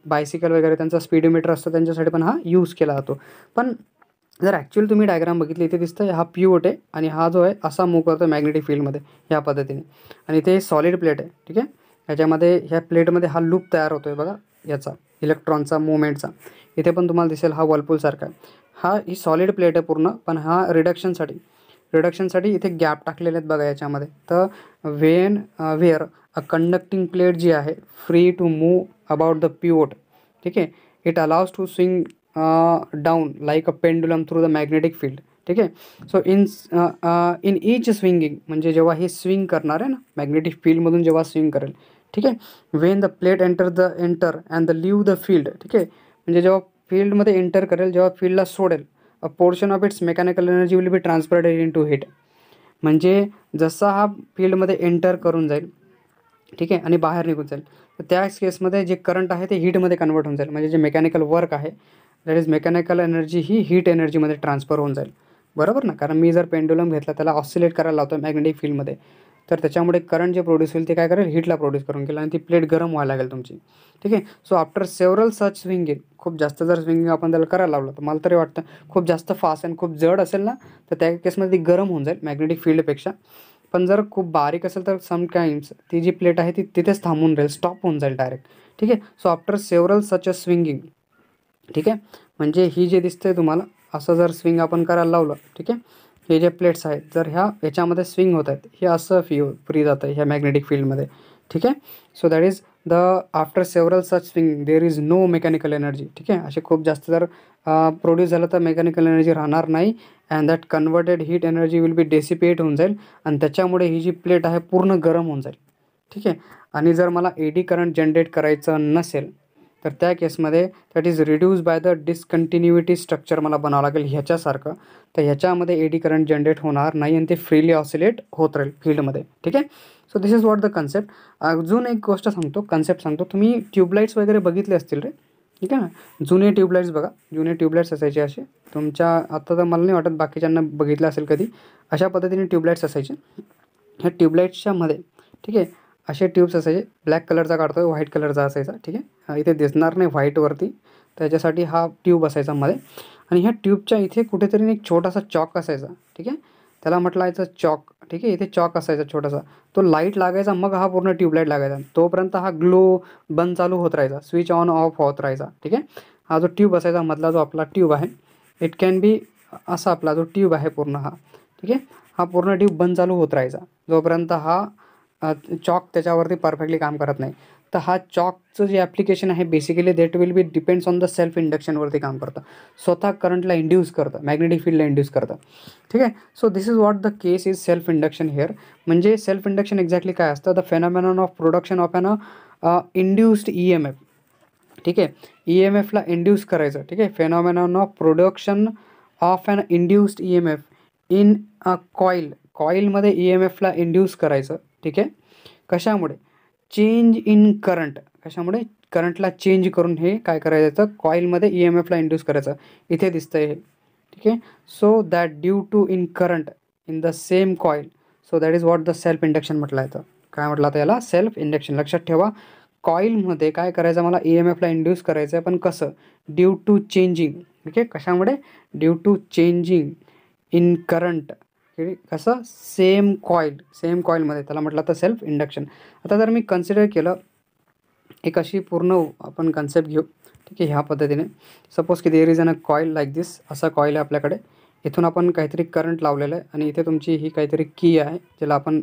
बायसिकल वगैरे त्यांचा स्पीडोमीटर असतं, त्यांच्यासाठी पण हा यूज केला जातो. पण जर ॲक्च्युअली तुम्ही डायग्राम बघितली, इथे दिसतं हा पिवट आहे आणि हा जो आहे असा मूव्ह करतो मॅग्नेटिक फील्डमध्ये ह्या पद्धतीने. आणि इथे सॉलिड प्लेट आहे. ठीक आहे, ह्याच्यामध्ये ह्या प्लेटमध्ये हा लूप तयार होतो आहे बघा, याचा इलेक्ट्रॉनचा मुवमेंटचा. इथे पण तुम्हाला दिसेल हा व्हर्लपूलसारखा आहे. ही सॉलिड प्लेट आहे पूर्ण, पण हा रिडक्शनसाठी इथे गॅप टाकलेले आहेत बघा याच्यामध्ये. तर वेअर अ कंडक्टिंग प्लेट जी आहे free to move about the pivot. ठीक आहे, it allows to swing down like a pendulum through the magnetic field. ठीक आहे, सो इन ईच स्विंगिंग, म्हणजे जेव्हा हे स्विंग करणार आहे ना, मॅग्नेटिक फील्डमधून जेव्हा स्विंग करेल, ठीक आहे, when the plate enter and the leave the field. ठीक आहे, म्हणजे जेव्हा फील्डमध्ये एंटर करेल, जेव्हा फील्डला सोडेल, a portion of its mechanical energy will be transferred into heat. म्हणजे जसा हा फील्डमध्ये एंटर करून जाईल, ठीक आहे, आणि बाहेर निघून जाईल, तर त्याच केसमध्ये जे करंट आहे ते हीटमध्ये कन्वर्ट होऊन जाईल. म्हणजे जे मेकॅनिकल वर्क आहे, दॅट इज मेकॅनिकल एनर्जी, ही हीट एनर्जीमध्ये ट्रान्सफर होऊन जाईल. बरोबर ना, कारण मी जर पेंडुलम घेतला, त्याला ऑसिलेट करायला लावतो मॅग्नेटिक फील्डमध्ये, तर त्याच्यामुळे करंट जे प्रोड्यूस होईल ते काय करेल, हीटला प्रोड्यूस करून गेलं आणि ती प्लेट गरम व्हायला लागेल तुमची. ठीक आहे, सो आफ्टर सेव्हरल सच स्विंगिंग, खूप जास्त जर स्विंगिंग आपण त्याला करायला लावलं, तर मला तरी वाटतं खूप जास्त फास्ट आणि खूप जड असेल ना, तर त्या केसमध्ये ती गरम होऊन जाईल मॅग्नेटिक फील्डपेक्षा. पण जर खूप बारीक असेल तर समटाईम्स ती जी प्लेट आहे ती तिथेच थांबून राहील, स्टॉप होऊन जाईल डायरेक्ट. ठीक आहे, सो आफ्टर सेव्हरल सच अ स्विंगिंग. ठीक आहे, म्हणजे ही जे दिसतंय तुम्हाला, असं जर स्विंग आपण करायला लावलं, ठीक आहे, हे जे प्लेट्स आहेत जर ह्याच्यामध्ये स्विंग होत आहेत, हे असं फ्री जातं ह्या मॅग्नेटिक फील्डमध्ये. ठीक आहे, so that is the after several such swing there is no mechanical energy. ठीक आहे, असे खूप जास्त जर प्रोड्यूस झालं तर मेकॅनिकल एनर्जी राहणार नाही. And that converted heat energy will B dissipate होऊन जाईल आणि त्याच्यामुळे ही जी प्लेट आहे पूर्ण गरम होऊन जाईल. ठीक आहे, आणि जर मला एडी करंट जनरेट करायचं नसेल, तर त्या केसमध्ये that is reduce by the discontinuity structure मला बनावं लागेल ह्याच्यासारखं. तर ह्याच्यामध्ये एडी करंट जनरेट होणार नाही आणि ते फ्रीली ऑसिलेट होत राहील फील्डमध्ये. ठीक आहे, so this is what the concept. अजून एक गोष्ट सांगतो, कन्सेप्ट सांगतो. तुम्ही ट्यूबलाईट्स वगैरे बघितले असतील रे, ठीक आहे ना, जुने ट्यूबलाईट्स बघा, जुने ट्यूबलाईट्स असायचे असे तुमच्या, आता तर मला नाही वाटत बाकीच्यांना बघितलं असेल कधी, अशा पद्धतीने ट्यूबलाईट्स असायचे. ह्या ट्यूबलाईट्सच्या मध्ये, ठीक आहे, असे ट्यूब्स असायचे. ब्लॅक कलरचा काढतो आहे, व्हाईट कलरचा असायचा. ठीक आहे, इथे दिसणार नाही व्हाईटवरती, त्याच्यासाठी हा ट्यूब असायचा मध्ये. आणि ह्या ट्यूबच्या इथे कुठेतरी एक छोटासा चॉक असायचा. ठीक आहे, त्याला म्हटलं जायचं चॉक. ठीक आहे, इथे चॉक असायचा छोटासा, तो लाईट लागायचा, मग हा पूर्ण ट्यूबलाईट लागायचा. तोपर्यंत हा ग्लो बंद चालू होत राहायचा, स्विच ऑन ऑफ होत राहायचा. ठीक आहे, हा जो ट्यूब असायचा मधला जो आपला ट्यूब आहे, इट कॅन बी असा आपला जो ट्यूब आहे पूर्ण हा. ठीक आहे, हा पूर्ण ट्यूब बंद चालू होत राहायचा जोपर्यंत हा चॉक त्याच्यावरती परफेक्टली काम करत नाही. तर हा चॉकचं जे ॲप्लिकेशन आहे basically that will be depends on the self इंडक्शनवरती काम करतं. स्वतः करंटला इंड्यूस करतं, मॅग्नेटिक फील्डला इंड्यूस करतं. ठीक आहे, so this is what the case is self induction here. म्हणजे सेल्फ इंडक्शन एक्झॅक्टली काय असतं? The phenomenon of production of an induced EMF. ठीक आहे, EMFला इंड्यूस करायचं. ठीक आहे, phenomenon of production of an induced EMF in a coil. कॉईलमध्ये EMFला इंड्यूस करायचं. ठीक आहे, कशामुळे? Change in current. कशामुळे? करंटला चेंज करून हे काय करायचं? कॉईलमध्ये EMFला इंड्यूस करायचं. इथे दिसतंय हे. ठीक आहे, so that due to in current in the same coil, so that is what the self induction म्हटलं जातं. काय म्हटलं आता याला? Self induction. लक्षात ठेवा, कॉईलमध्ये काय करायचं? मला EMFला इंड्यूस करायचं आहे, पण कसं? Due to changing. ठीक आहे, कशामुळे? Due to changing in current. कसं? सेम कॉईलमध्ये, त्याला म्हटलं तर सेल्फ इंडक्शन. आता जर मी कन्सिडर केलं एक अशी पूर्ण आपण कन्सेप्ट घेऊ. ठीक आहे, ह्या पद्धतीने सपोज की there is an a coil like this. असा कॉईल आहे आपल्याकडे, इथून आपण काहीतरी करंट लावलेलं आहे आणि इथे तुमची ही काहीतरी की आहे ज्याला आपण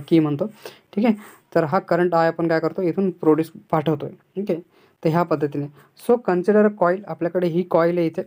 की म्हणतो. ठीक आहे, तर हा करंट आहे आपण काय करतो? इथून पाठवतो आहे. ठीक आहे, तर ह्या पद्धतीने. So consider a coil. आपल्याकडे ही कॉईल आहे इथे.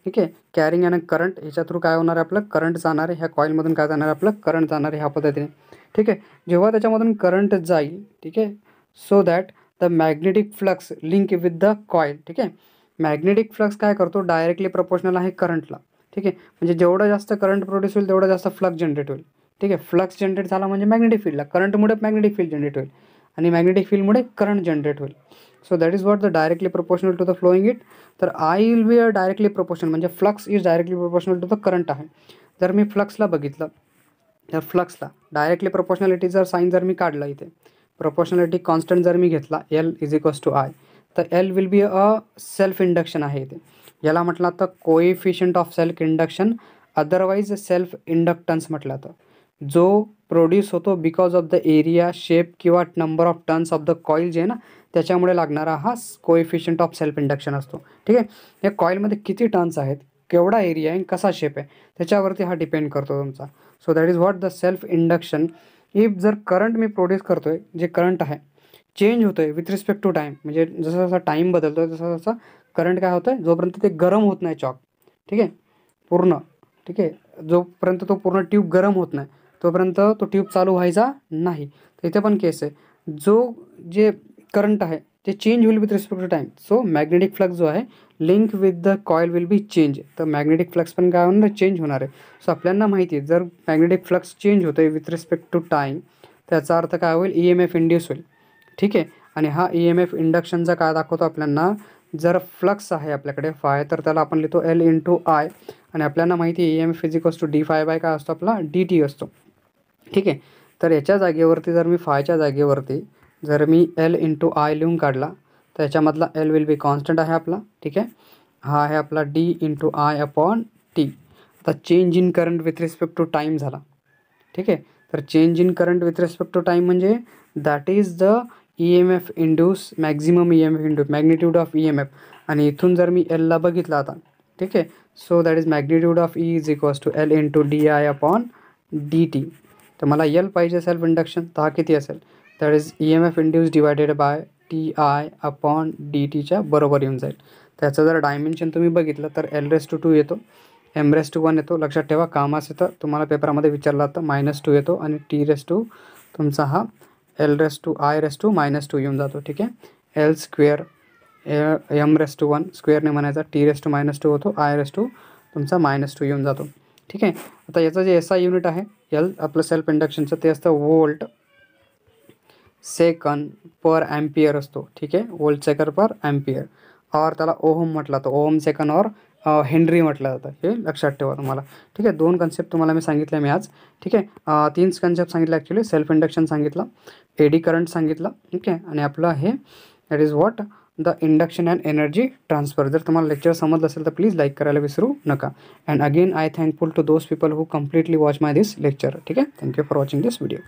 ठीक आहे, कॅरिंग अँड करंट. ह्याच्या थ्रू काय होणार आहे? आपलं करंट जाणार आहे. ह्या कॉईलमधून काय जाणार आहे? आपलं करंट जाणार आहे ह्या पद्धतीने. ठीक आहे, जेव्हा त्याच्यामधून करंट जाईल, ठीक आहे, so that the magnetic flux link with the coil. ठीक आहे, मॅग्नेटिक फ्लक्स काय करतो? डायरेक्टली प्रपोर्शनल आहे करंटला. ठीक आहे, म्हणजे जेवढं जास्त करंट प्रोड्यूस होईल तेवढं जास्त फ्लक्स जनरेट होईल. ठीक आहे, फ्लक्स जनरेट झाला म्हणजे मॅग्नेटिक फील्डला, करंटमुळे मॅग्नेटिक फील्ड जनरेट होईल आणि मॅग्नेटिक फील्डमुळे करंट जनरेट होईल. So that is what the directly proportional to the flowing it. तर I will be a directly proportional, म्हणजे flux is directly proportional to the current आहे. जर मी फ्लक्सला बघितलं तर फ्लक्सला डायरेक्टली प्रोपोर्शनॅलिटी जर साईन जर मी काढलं इथे, प्रोपोर्शनॅलिटी कॉन्स्टंट जर मी घेतला L is equals to I, तर L will be a self induction आहे इथे. याला म्हटलं तर coefficient of self induction, otherwise self inductance म्हटलं तर, जो प्रोड्यूस होतो because of the area, shape किंवा number of turns of the coil जे आहे ना, त्याच्यामुळे लागणारा हा कोएफिशियंट ऑफ सेल्फ इंडक्शन असतो. ठीक आहे, या कॉईलमध्ये किती टर्न्स आहेत, केवढा एरिया आहे, कसा शेप आहे, त्याच्यावरती हा डिपेंड करतो तुमचा. So that is what the self induction. If जर करंट मी प्रोड्यूस करतो आहे, जे करंट आहे चेंज होतो आहे विथ रिस्पेक्ट टू टाईम, म्हणजे जसा जसा टाईम बदलतो आहे तसा तसा करंट काय होतं आहे, जोपर्यंत ते गरम होत नाही चॉक. ठीक आहे, पूर्ण. ठीक आहे, जोपर्यंत तो पूर्ण ट्यूब गरम होत नाही तोपर्यंत तो ट्यूब चालू व्हायचा नाही. तर इथे पण केस आहे, जे करंट आहे ते चेंज होईल with respect to time. So magnetic flux जो आहे link with the coil will be change. तर मॅग्नेटिक फ्लक्स पण काय होणार? चेंज होणार आहे. सो आपल्याला माहिती आहे जर मॅग्नेटिक फ्लक्स चेंज होतो आहे विथ रिस्पेक्ट टू टाईम, त्याचा अर्थ काय होईल? EMF इंड्यूस होईल. ठीक आहे, आणि हा EMF इंडक्शनचा काय दाखवतो आपल्याला? जर फ्लक्स आहे आपल्याकडे फाय, तर त्याला आपण लिहितो L इंटू I, आणि आपल्याला माहिती आहे EMF is equals to d phi by काय असतो आपला? dt असतो. ठीक आहे, तर याच्या जागेवरती जर मी फायच्या जागेवरती जर मी L इंटू I लिहून काढला तर याच्यामधला L विल बी कॉन्स्टंट आहे आपला. ठीक आहे, हा आहे आपला d into I upon t. आता change in current with respect to time झाला. ठीक आहे, तर change in current with respect to time म्हणजे that is the EMF induce, maximum EMF induce, magnitude of EMF. आणि इथून जर मी Lला बघितला आता, ठीक आहे, so that is magnitude of E is equals to L into DI upon dt. तर मला L पाहिजे सेल्फ इंडक्शन, तर हा किती असेल? That is EMF induce divided by TI upon DTच्या बरोबर येऊन जाईल. त्याचं जर डायमेन्शन तुम्ही बघितलं तर L⁻² येतो, M⁻1 येतो. लक्षात ठेवा, कामास येतं, तुम्हाला पेपरामध्ये विचारला तर -2 येतो, आणि T⁻, तुमचा हा L⁻I⁻² येऊन जातो. ठीक आहे, L स्क्वेअर M⁻1 स्क्वेअरने म्हणायचा, T⁻² होतो, I⁻, तुमचा -2 येऊन जातो. ठीक आहे, आता याचं जे SI युनिट आहे L आपलं सेल्फ इंडक्शनचं, ते असतं वोल्ट सेकंड पर ॲम्पियर असतो. ठीक आहे, वोल्ट सेकंड पर ॲम्पियर, और त्याला ओहम म्हटलं जातं, ओहम सेकंड और हेनरी म्हटलं जातं. हे लक्षात ठेवा तुम्हाला. ठीक आहे, 2 कन्सेप्ट तुम्हाला मी सांगितले मी आज. ठीक आहे, 3 कन्सेप्ट सांगितले ॲक्च्युली. सेल्फ इंडक्शन सांगितलं, एडी करंट सांगितलं. ठीक आहे, आणि आपलं हे that is what the induction and energy transfer. जर तुम्हाला लेक्चर समजलं असेल तर प्लीज लाईक करायला विसरू नका. And again I thankful to those people who completely watch my this lecture. ठीक आहे. Thank you for watching this video.